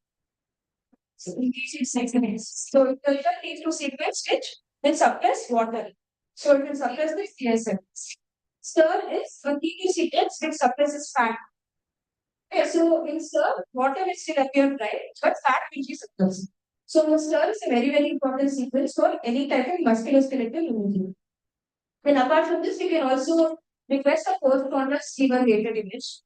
seconds. So it will lead to sequence which will suppress water. So it will suppress the CSF. Stir is a T2 sequence which suppresses fat. Okay, so in stir, water will still appear bright, but fat will be suppressed. So stir is a very, very important sequence for any type of musculoskeletal imaging. Then apart from this, you can also request a post-contrast T1 rated image.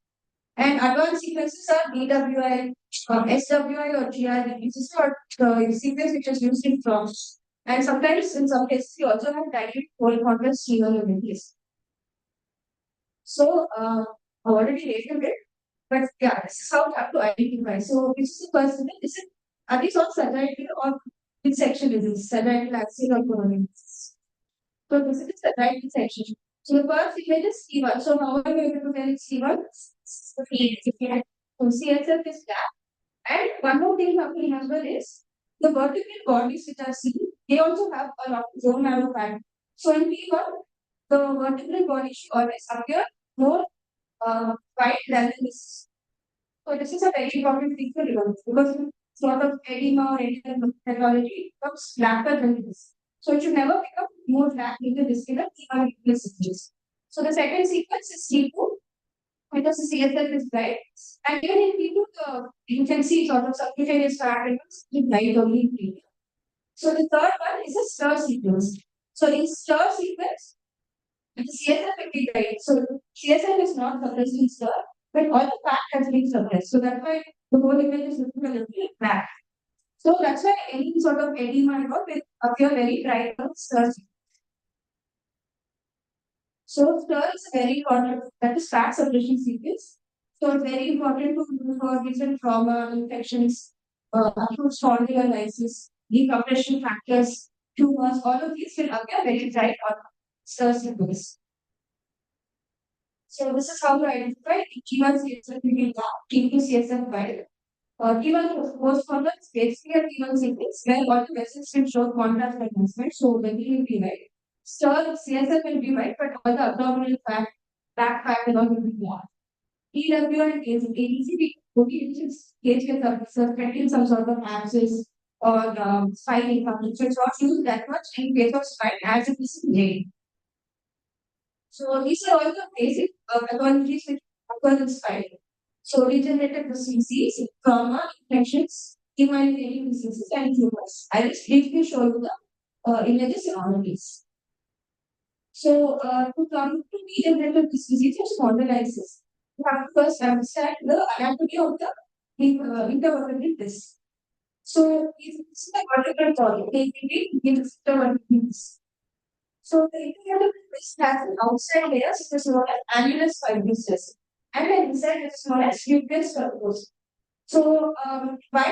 And advanced sequences are DWI, SWI or GRE. This is what the sequence which is used in France. And sometimes in some cases you also have direct post-contrast T1 images. So I've already rated it. But yeah, this is how you have to identify. So which is the person? Is it are these all sagittal or which section is this? Sagittal, axial or coronal? So this is the sagittal section. So the first image is C1. So how are you able to tell it's C1? So CSF is flat. And one more thing you have to remember is the vertebral bodies which are seen, they also have a lot of zone narrow pattern. So in P1, the vertebral body should always appear more white than this. So this is a very important thing to remember because sort of edema or any kind of pathology becomes blacker than this. So it should never become more black in the discolored sequence. So the second sequence is C2 because the CSF is bright. And even in P2, you can see sort of subcutaneous fat is light only in P2. So the third one is a stir sequence. So in stir sequence, the CSF will be bright. So CSF is not suppressed in stir, but all the fat has been suppressed. So that's why the whole image is looking a little bit black. So that's why any sort of edema and all will appear very bright on stir. So stir is very important. That is fat suppression sequence. So it's very important to do for different trauma, infections, acute spondylolysis, decompression factors, tumors. All of these will appear very bright on stir sequence. So this is how to identify T1 CSF between T2 CSF file. T1 post contact is basically a T1 sequence where all the vessels will show contrast enhancement, so the V will be white. Stir CSF will be white, but all the abdominal fat, back fat and all will be black. TW and ADC is case can suspecting some sort of abscess or spine infection. So it's not used that much in case of spine as it is in J. So these are all the basic pathologies which occur in spine. So regenerative diseases, trauma, infections, humanitarian diseases, and tumors. I will briefly show you the images in all of these. So to come to regenerative diseases and spondylitis, you have to first understand the anatomy of the intervertebral disc. So if this is a vertical column, APP gives the vertical. So the intercalated twist has an outside layer which is known as annulus fibrosus, and an inside which is known as nucleus fibrosus. So why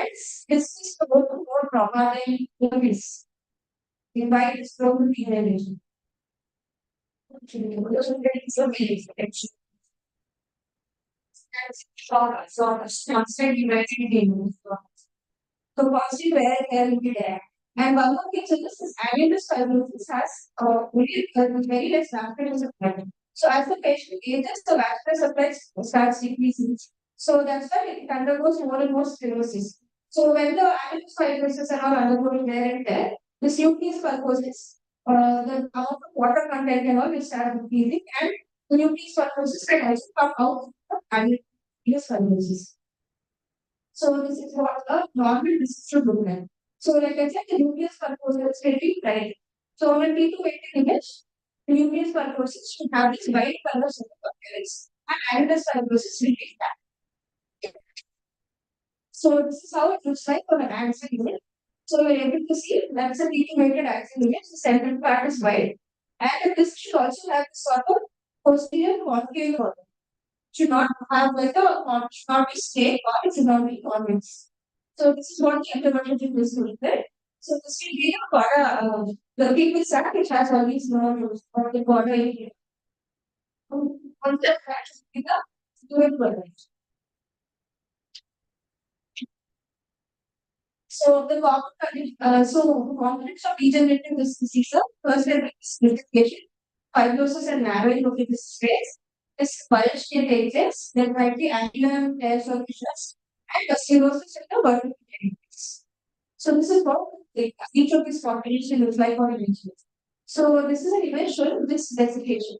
this is the more trauma than this? Why this problem degeneration? Constant united. So positive wear and tear will be there. And one more thing, so this is annulus fibrosis has very less vascular supply. So as the patient ages, the vascular supply starts decreasing. So that's why it undergoes more and more stenosis. So when the annulus fibrosis are all undergoing wear and tear, this nucleus pulposus, the amount of water content and all will start decreasing, and the nucleus pulposus can also come out of annulus fibrosis. So this is what a normal disease should look like. So like I said, the nucleus pulposus is very bright. So when people make an image, the nucleus pulposus should have this white color appearance, and annulus fibrosis will be black. So this is how it looks like for an axon image. So we're able to see that's a detonated axon image. The central part is white, and this should also have this sort of posterior concave color. Should not have like a should not be straight or it should not be convex. So this is what the interpretation is doing, right? So this will be a border, the people sack which has all these nodes or the border area. On the fact is the fluid border. So the components of degenerative disc disease are first identification, fibrosis and narrowing of the disc space. This bulge can take place, there might be angular tears or fissures, and cirrhosis in the vertical areas. So this is what each of these population looks like on image. So this is an image showing this desiccation.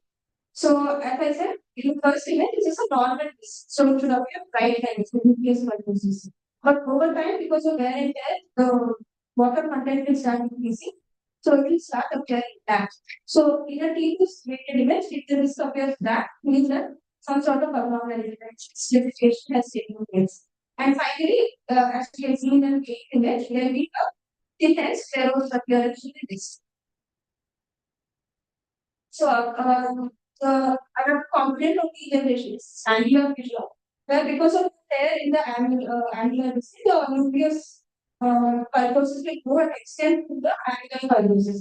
So as I said, in the first image, this is a normal disc. So it should appear bright and it's nucleus fibrosis. But over time, because of wear and tear, the water content will start increasing. So it will start appearing black. So in a T2 weighted image, if the disc appears black, means that some sort of abnormality, slipification has taken place. And finally, as we have seen in the image, there will be a thickness, sclerose appearance in the disc. So the other component of degeneration is angular fissure, where because of tear in the angular disc, the nucleus fibrosis will go and extend to the angular fibrosis.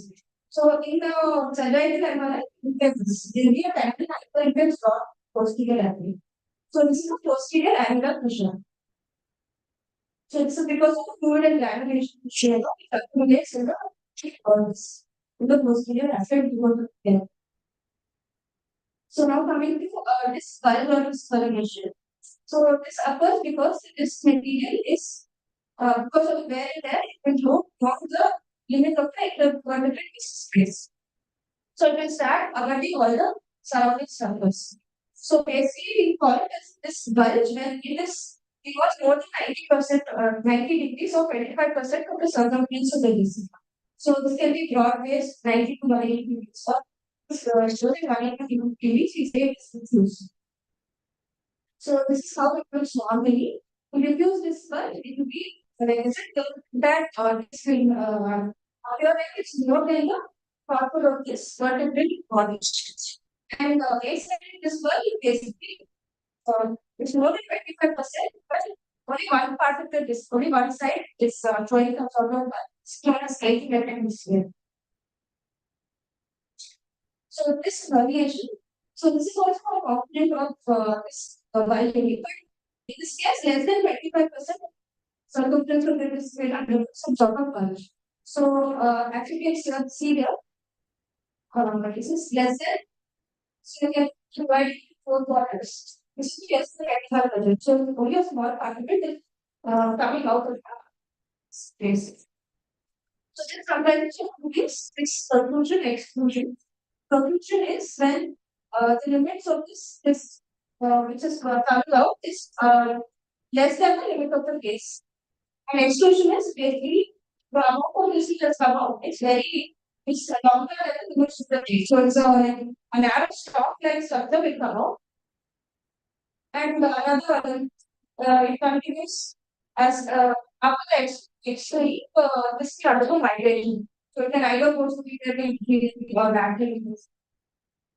So in the cellular MRI, there will be a tendon hyperinflex dot posterior angle. So this is a posterior angular fissure. So this is because of fluid and granulation shape, it accumulates in the posterior aspect towards the hair. So now coming to this bulbous formation. So this occurs because this material is because of wear and tear, it will go beyond the limit of the intervertebrate disc space. So it will start abutting all the surrounding surface. So basically we call it as this bulge when it is because more than 90%, 90 degrees or 25% of the circumference of the disc. So this can be broad based 90 to 180 degrees or showing 180 degrees, we say it's diffuse. So this is how it looks normally. To diffuse this bulge, it will be like I said, that this will appear like it's more than the corpus of this vertebral body. And asymmetric this bulge is basically it's more than 25%, but only one part of the disc, only one side is showing some sort of slightly better hemisphere. So this variation, so this is also a component of this bulge area, but in this case, less than 25% circumference of the disc will undergo some sort of bulge. So actually, it's see there. This is less than, so you can divide 4 quarters. This is less than 25%. So only a small part of it is coming out of the space. So this comparison gives this conclusion exclusion. Conclusion is when the limits of this which is coming out is less than the limit of the case. And exclusion is basically the amount of this which has come out is it's longer than the limits of the case. So it's a narrow stalk like structure will come out. And another it continues as after the extreme, this can undergo migration. So it can either go to the or lateral.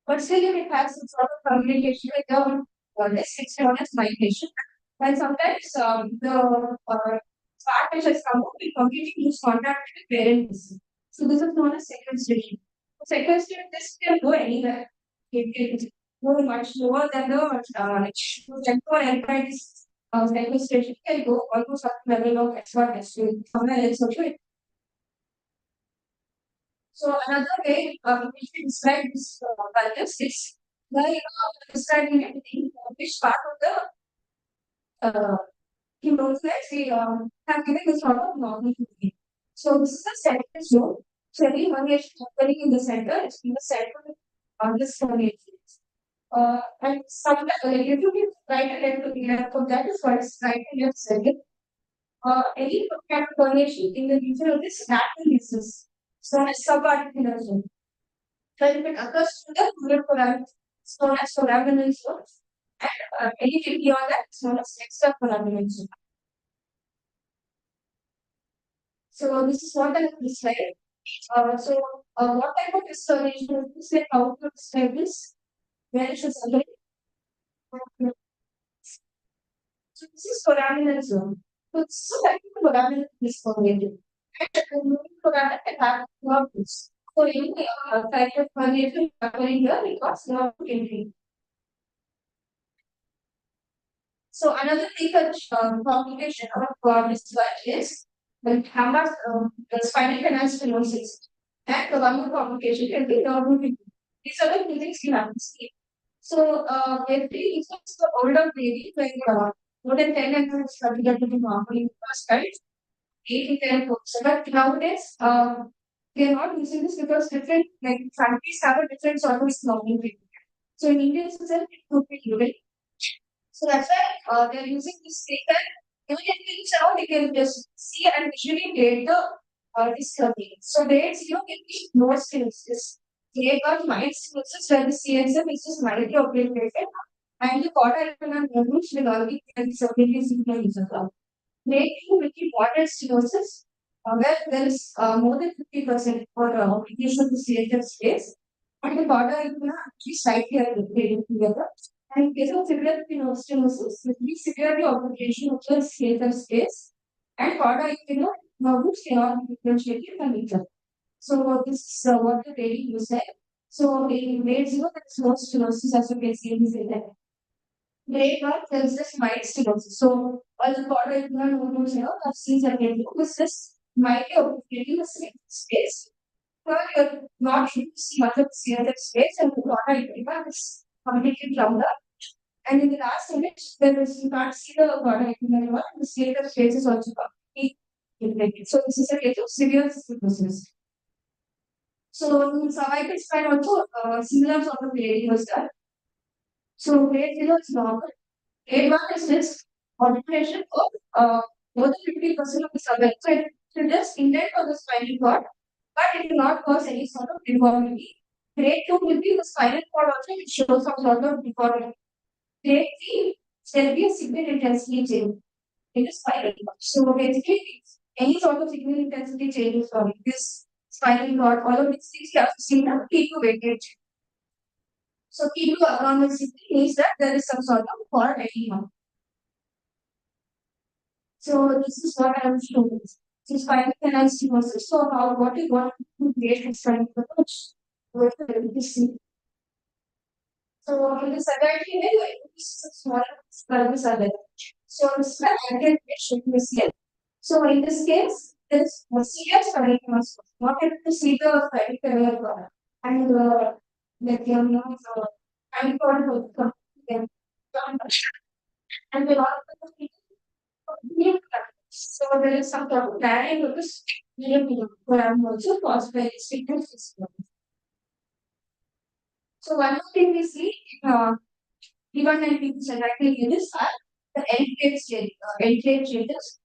But still, it has some sort of communication with the less external migration. And sometimes the part which has come out will completely lose contact with the parents. So this is known as sequestration. Sequestration, this can go anywhere. It can go much lower than the temporal endpoint is sequestration can go almost up to level of X1, S2, somewhere else also. So another way we can describe this values is by describing everything which part of the hematocytes we have given this sort of normal to. So this is a central zone. So every one is happening in the center, it's in the center on this formation. And some if you give right and left to the left of that is what is right and left circuit. Any kind of formation in the region of this lateral is known as subarticular zone. So if it occurs to the fluid foramen, it's known as foraminal zone. And anything beyond that is known as extraforaminal zone. So this is what I have described. What type of restoration is this and how to describe this? Where it is again. So this is foraminal zone. So this is like foraminal is formated. And foramen can have nerves. So any type of formation occurring here because nerve entry. So another research complication of this one is the Hamas spinal canal stenosis. And the one more complication can be nerve injury. These are the two things you have to see. So when it's the older baby, when more than 10 and get to be normally first right, 8 to 10 books. But nowadays, they are not using this because different like countries have a different sort of norming treatment. So in India itself, it could be given. So that's why they're using this data. Immediately reach out, they can just see and visually date the discovery. So dates, can be more skills. This grade 1 mind skills where the CSM is just mildly operated and the quarter and nerves will already be disabilities in the user club. Grade 2 will be moderate stenosis where there is more than 50% for application of the CSM space and the quarter is actually slightly upgraded together. And in case of severe stenosis, it will be severely obligation of the CSF space and quarter nerves cannot be differentiated from each other. So this is what the daily you said. So in grade 0, there is no stenosis as you can see in this data. Grade 1, there is this mild stenosis. So all the quarter nerves have seen separately with this mildly obligation of the space. Now you're not able to see much of the CSF space and the quarter is completely clumped up. And in the last image, there is you can't see the body one, the state of space is also completely infected. So this is a case of severe stenosis. So in cervical spine also similar sort of grading was done. So grade 0 is normal. Grade 1 is this alteration of more than 50% of the cervical. So it will just indent on the spinal cord, but it will not cause any sort of deformity. Grade 2 will be the spinal cord also, which shows some sort of deformity. Grade 3, there will be a signal intensity change in the spinal cord. So basically, any sort of signal intensity changes from this spinal cord, all of these things you have to see now T2 weightage. So T2 abnormal signal means that there is some sort of cord edema. So this is what I am showing. So spinal canal stenosis. So what you want to create is spinal cord. What you see. So in this adultery, this is a small sperms are there. So this is the angle should be seen. So in this case, this serious spinal not able to see the spinal and and the lot of so there is some sort of dying of this also caused by sickness. So one more thing we see even and people exactly units are the enclave changes.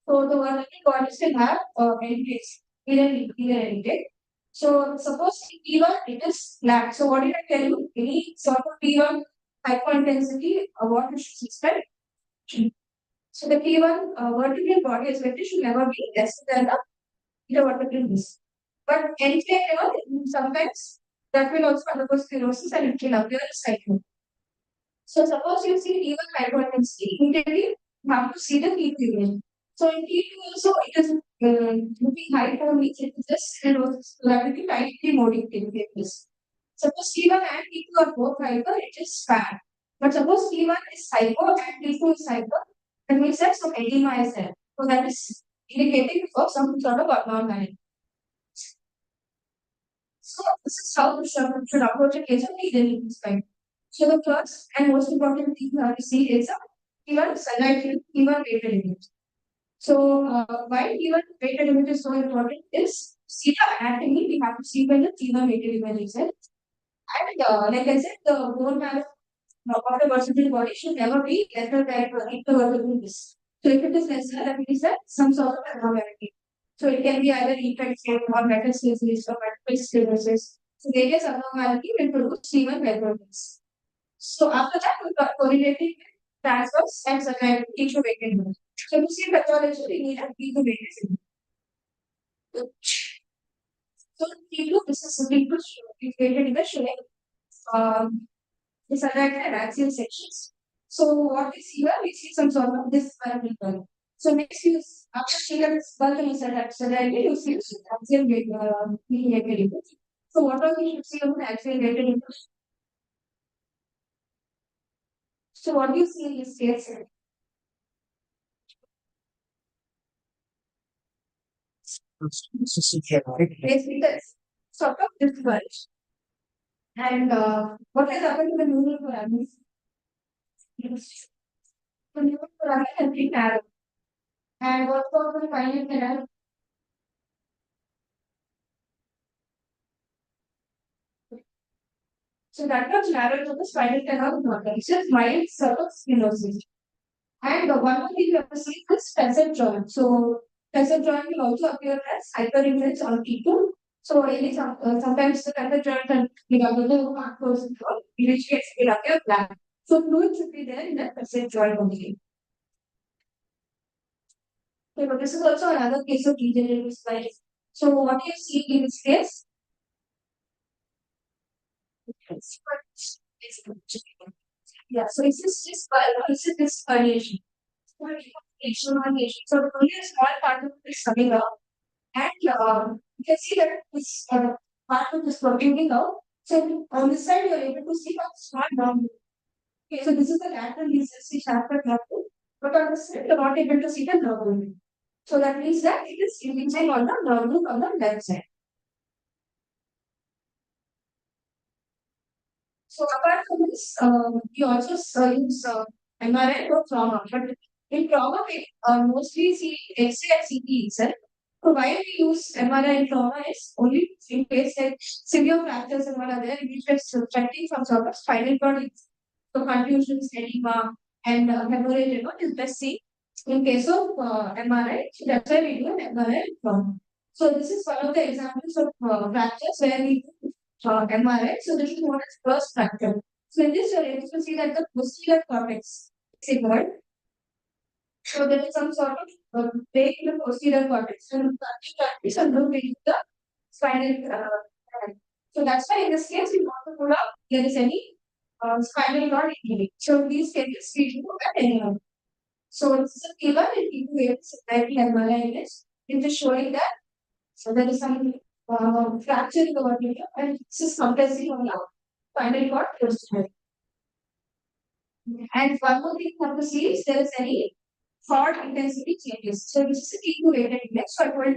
So the one body still have enclaves either enclave. So suppose P1 it is flat. So what did I tell you? Any sort of P1 hyperintensity what you should expect. So the T1 vertebral body aspect should never be less than the intervertebral disc. But anything, sometimes that will also undergo sclerosis and it will appear as cyclone. So suppose you see T1 hyperintensity, immediately you have to see the T2 image. So in T2 also it is looking high for me, it is just rapidly tightly modified. Suppose T1 and T2 are both hyper, it is fat. But suppose T1 is hyper and T2 is hyper, that means that some edema is there. So that is indicating for some sort of abnormality. So this is how we should approach a case of needle spine. So the first and most important thing you have to see is T1 sunlight, T1 weighted image. So why T1 weighted image is so important is see the anatomy, we have to see when the T1 weighted image is there. And like I said, the bone marrow of the vertebral body should never be lesser than intervertebral disc. So if it is lesser, that means that some sort of abnormality. So it can be either infection or metastasis or multiple sclerosis. So various abnormality will produce T1 fibrosis. So after that, we got correlating transverse and certain tissue weighted image. So to see pathology, we need a tissue weighted image. So T2, this is T2 weighted image showing the sunlight and axial sections. So what we see here, we see some sort of this parameter. So next is after seeing this bulk and sunlight, you see axial weighted image. So what are we should see on the axial weighted image? So what do you see in this case? Basically, that's sort of this bulge. And what has happened to the neural foramen? The neural foramen has been narrow. And what's called the final canal? So that was narrowed to the spinal canal model. It's just mild cervical stenosis. And one more thing you have to see is facet joint. So facet joint will also appear as hyperintense on T2. So sometimes the facet joint and ligamental macros which gets will appear black. So fluid should be there in the facet joint only. Okay, but this is also another case of degenerative spine. So what you see in this case? Yeah, so it's this herniation. So only a small part of it is coming out, and you can see that this part of this protruding out. So on this side, you are able to see a small round. Okay, so this is the lateral recessi chapter level, but on this side, you are not able to see the nerve. So that means that it is imaging on the nerve root on the left side. So apart from this, we also use MRI for trauma, but in trauma we mostly see X-ray and CT itself. So why we use MRI in trauma is only in case like severe fractures and what are there, which is subtracting from sort of spinal cord, so contusions, edema, and hemorrhage, is best seen in case of MRI. So that's why we do an MRI in trauma. So this is one of the examples of fractures where we do MRI. So this is what is first fracture. So in this, you're able to see that the posterior cortex is involved. So there is some sort of break in the posterior cortex and practice and move into the spinal canal. So that's why in this case, we want to pull up there is any spinal cord injury. So in these cases, we do at anyone. So this is a T1 and T2 waves slightly MRI image. It is showing that so there is some fracture in the vertebra and this is compressing on the spinal cord posterior. And one more thing you have to see is there is any chord intensity changes. So this is a T2 weighted index. So I told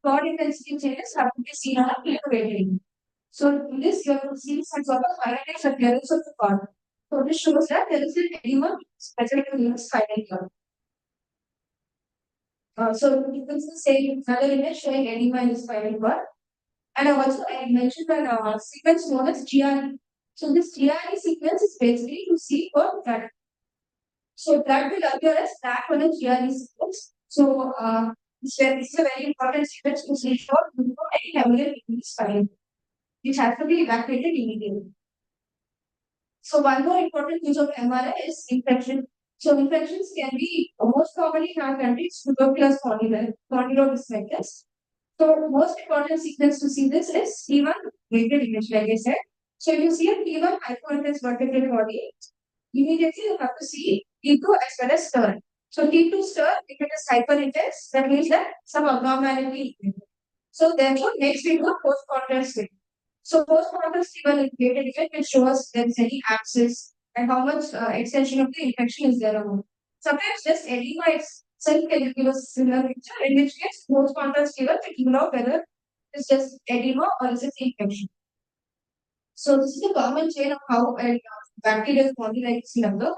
chord intensity changes have to be seen on a T2 weighted index. So in this you have to see some sort of highlights appearance of the chord. So this shows that there is an edema specific to the spinal cord. So you can say another image showing edema in the spinal cord. And I mentioned that sequence known as GRE. So this GRE sequence is basically to see for blood. So blood will appear as that on a GRE sequence. So this is a very important sequence to see for any hemorrhage in the spine, which has to be evacuated immediately. So one more important use of MRI is infection. So infections can be most commonly in our countries tuberculosis condylosis. So most important sequence to see this is T1 weighted image, like I said. So if you see a T1 hypointense vertebrate body, immediately you have to see T2 as well as stir. So T2 stir, if it is hyperintense, that means that some abnormality. So therefore, next we do post-contrast state. So post-contrast T1 weighted image will show us there is any abscess and how much extension of the infection is there around. Sometimes just edema itself can give us a similar picture, in which case post-contrast T1 will know whether it's just edema or is it infection. So this is the common chain of how a bacterial spondylitis number.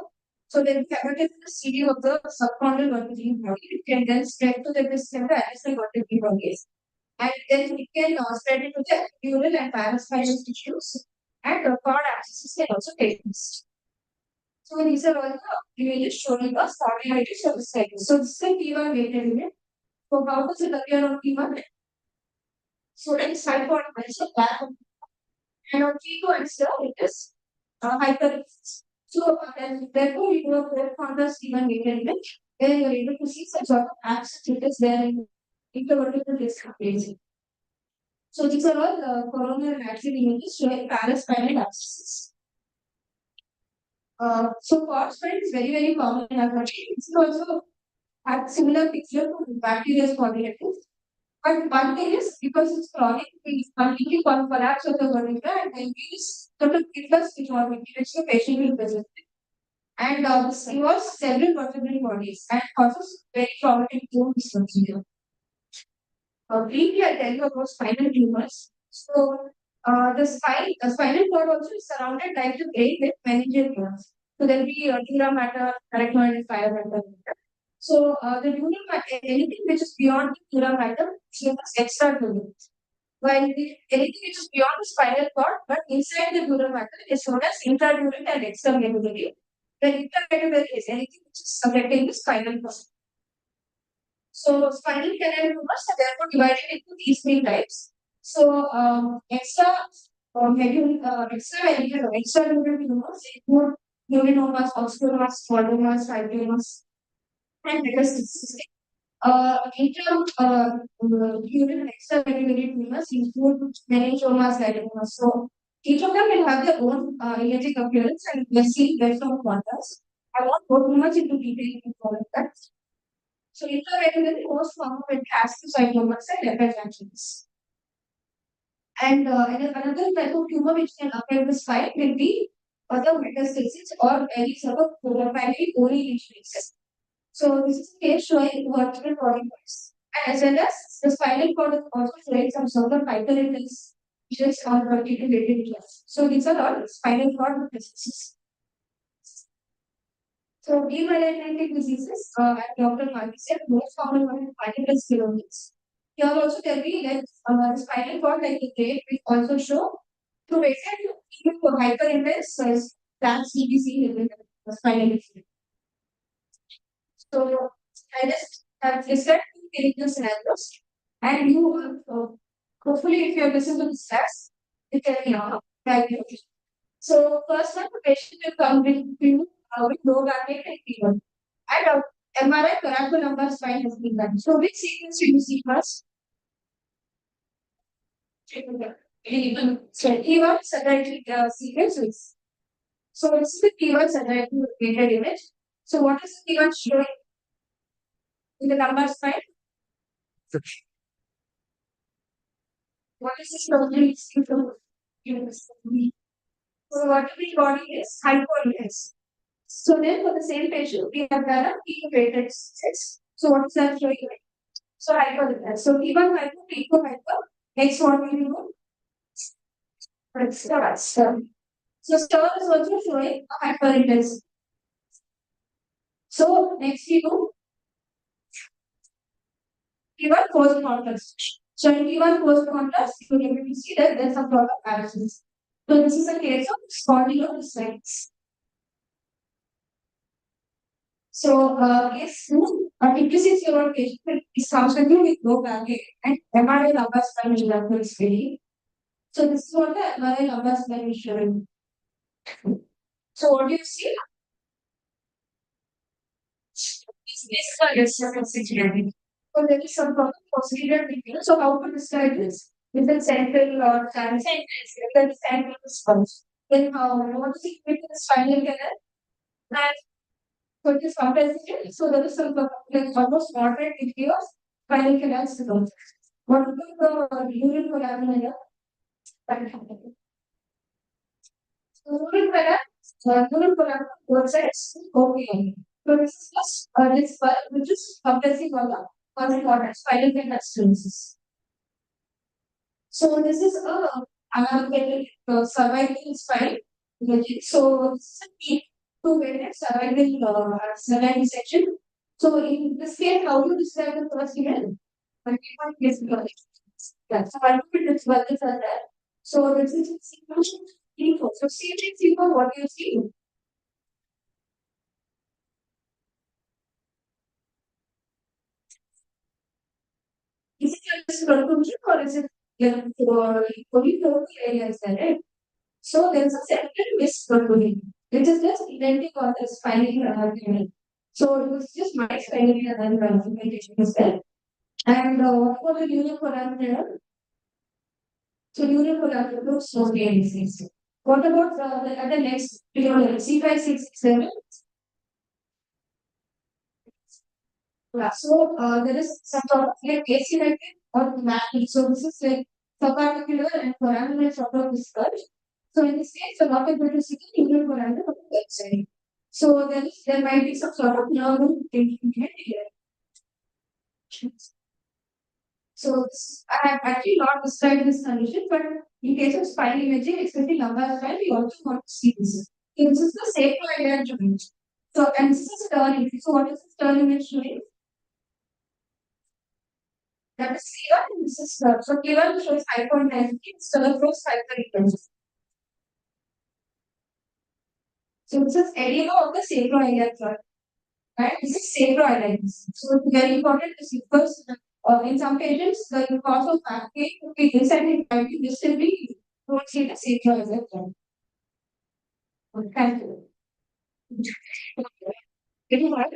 So then hepatitis is the seeding of the subchondral vertebrate body. It can then spread to the distal vertebrate bodies. And then it can spread into the neural and paraspinal tissues. And cord abscesses can also take place. So these are all the images showing us spondylitis of the cycle. So this is the T1 weighted image. So how does it appear on T1? So it's hypotenuse, black and on T2 and stuff, it is hyperexist. So and therefore we do a full contrast T1 weighted image, where you are able to see some sort of abscess which is there in intervertebral disc replacing. So these are all coronal and axial images showing paraspinal abscesses. So cord spread is very common in our country. It's also have similar picture to bacterial spondylitis. But one thing is because it's chronic, we completely collapse of the vertebra and then we just total kidless deformity which the patient will present. And this involves several vertebral bodies and causes very traumatic bone dysfunction. Briefly, I'll tell you about spinal tumors. So, the spinal cord also is surrounded like the brain with meningeal tumors. So, there will be dura mater, arachnoid, and spinal matter. So, the dura mater, anything which is beyond the dura mater is known as extradural. While anything which is beyond the spinal cord but inside the dura mater is known as intradural and extramedullary. The intramedullary is anything which is affecting the spinal cord. So spinal canal tumors are therefore divided into these three types. So extramedullary tumors include neurinomas, osteomas, chordomas, fibromas, and metastasis. Intramural and extramedullary tumors include meningiomas, lymphomas. So each of them will have their own imaging appearance and let's see based on contrast. I won't go too much into detail in that. So intramedullary most common with astrocytomas and leptomeninges. And another type of tumor which can affect the spine will be other metastasis or any sort of primary bony lesions. So this is a case showing vertebral body parts. As well as the spinal cord is also showing some sort of hyperintense lesions or vertical lesions. So these are all spinal cord metastasis. So demyelinating diseases, as Dr. Marty said, most common one is multiple sclerosis. Here also there will be like the spinal cord like the brain will also show to patient even for hyperintense trans CBC in the spinal cord. So I just have listed two clinical scenarios and you hopefully if you have listened to this class, you can guide you. So first one, the patient will come with low back pain and fever. And MRI thoracolumbar spine has been done. So which sequence do you see first? So T1 satellite sequence is. So this is the T1 satellite weighted image. So what is the T1 showing in the lumbar spine? What is this totally so what the body is hypointense. So then for the same patient, we have done a T-weighted test. So what is that showing? So hypointense. So T1 hypo, T2 hypo. Next what will you do? Stir. So stir is also showing a hyperintense. So next we do T1 post contrast. So in T1 post contrast, you will be able to see that there's a lot of abscess. So this is a case of spondylolisthesis. So case 2, a 56-year-old patient is constantly with low back pain and MRI lumbar spine development is very. So this is what the MRI lumbar spine is showing. So what do you see? Yes, yes. So there is some problem posterior between. So how to describe this? Within central or transcendent, within central response. Then what is it within the spinal canal? And so it is compensated. So there is some like almost moderate degree of spinal canal stenosis. What about the urine foramina? Urine foramina, both sides, okay. So this is just this which is compressing on the spinal canal stenosis. So this is a unallocated cervical spine. So this is a peak to get a cervical section. So in this case, how do you describe the first event? Yes, yeah. So multiple disorders are there. So this is C4. So C4, what do you see? Is it just conclusion or is it only four areas there, right? So there is a central miscontrolling, which is just indenting on the spinal canal. So it was just my spinal canal documentation is there. And what about the union parameter? So union parameter looks so disease. What about the next C5, 6, 7? Yeah, so there is some sort of like asymmetric or mapping. So this is like subarticular and foraminal sort of discussed. So in this case, you're not able to see the union parameter on the website. So there might be some sort of normal thinking here. So I have actually not described this condition, but in case of spine imaging, especially lumbar spine, we also want to see this. This is the sacroiliac joint. So and this is turn image. So what is this turn image doing? That is C1 and this is so K1 shows 5.9, sternal shows 5.8. So this is edema of the sacroiliac joint. Right? This is sacroiliac. So it's very important to see because in some patients the cause of back pain could be this and it might be distantly you don't see the sacroiliac joint. Okay, thank you. Getting what?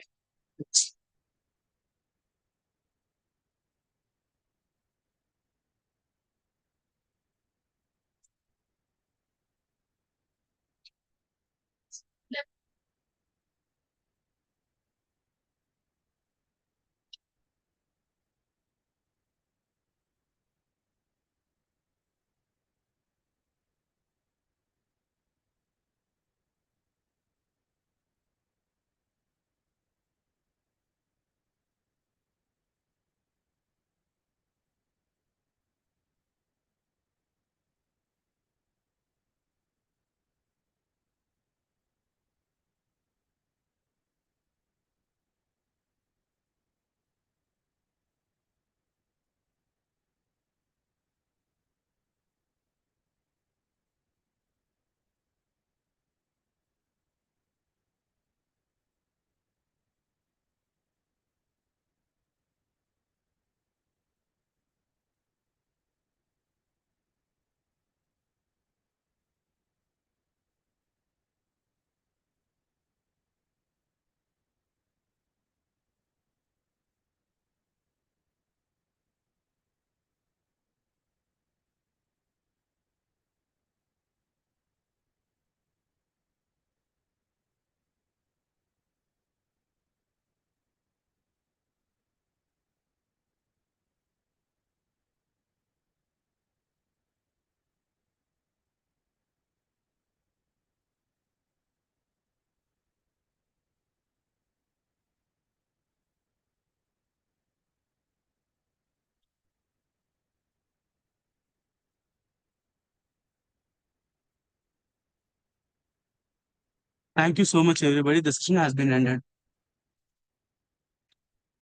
Thank you so much, everybody. The session has been ended.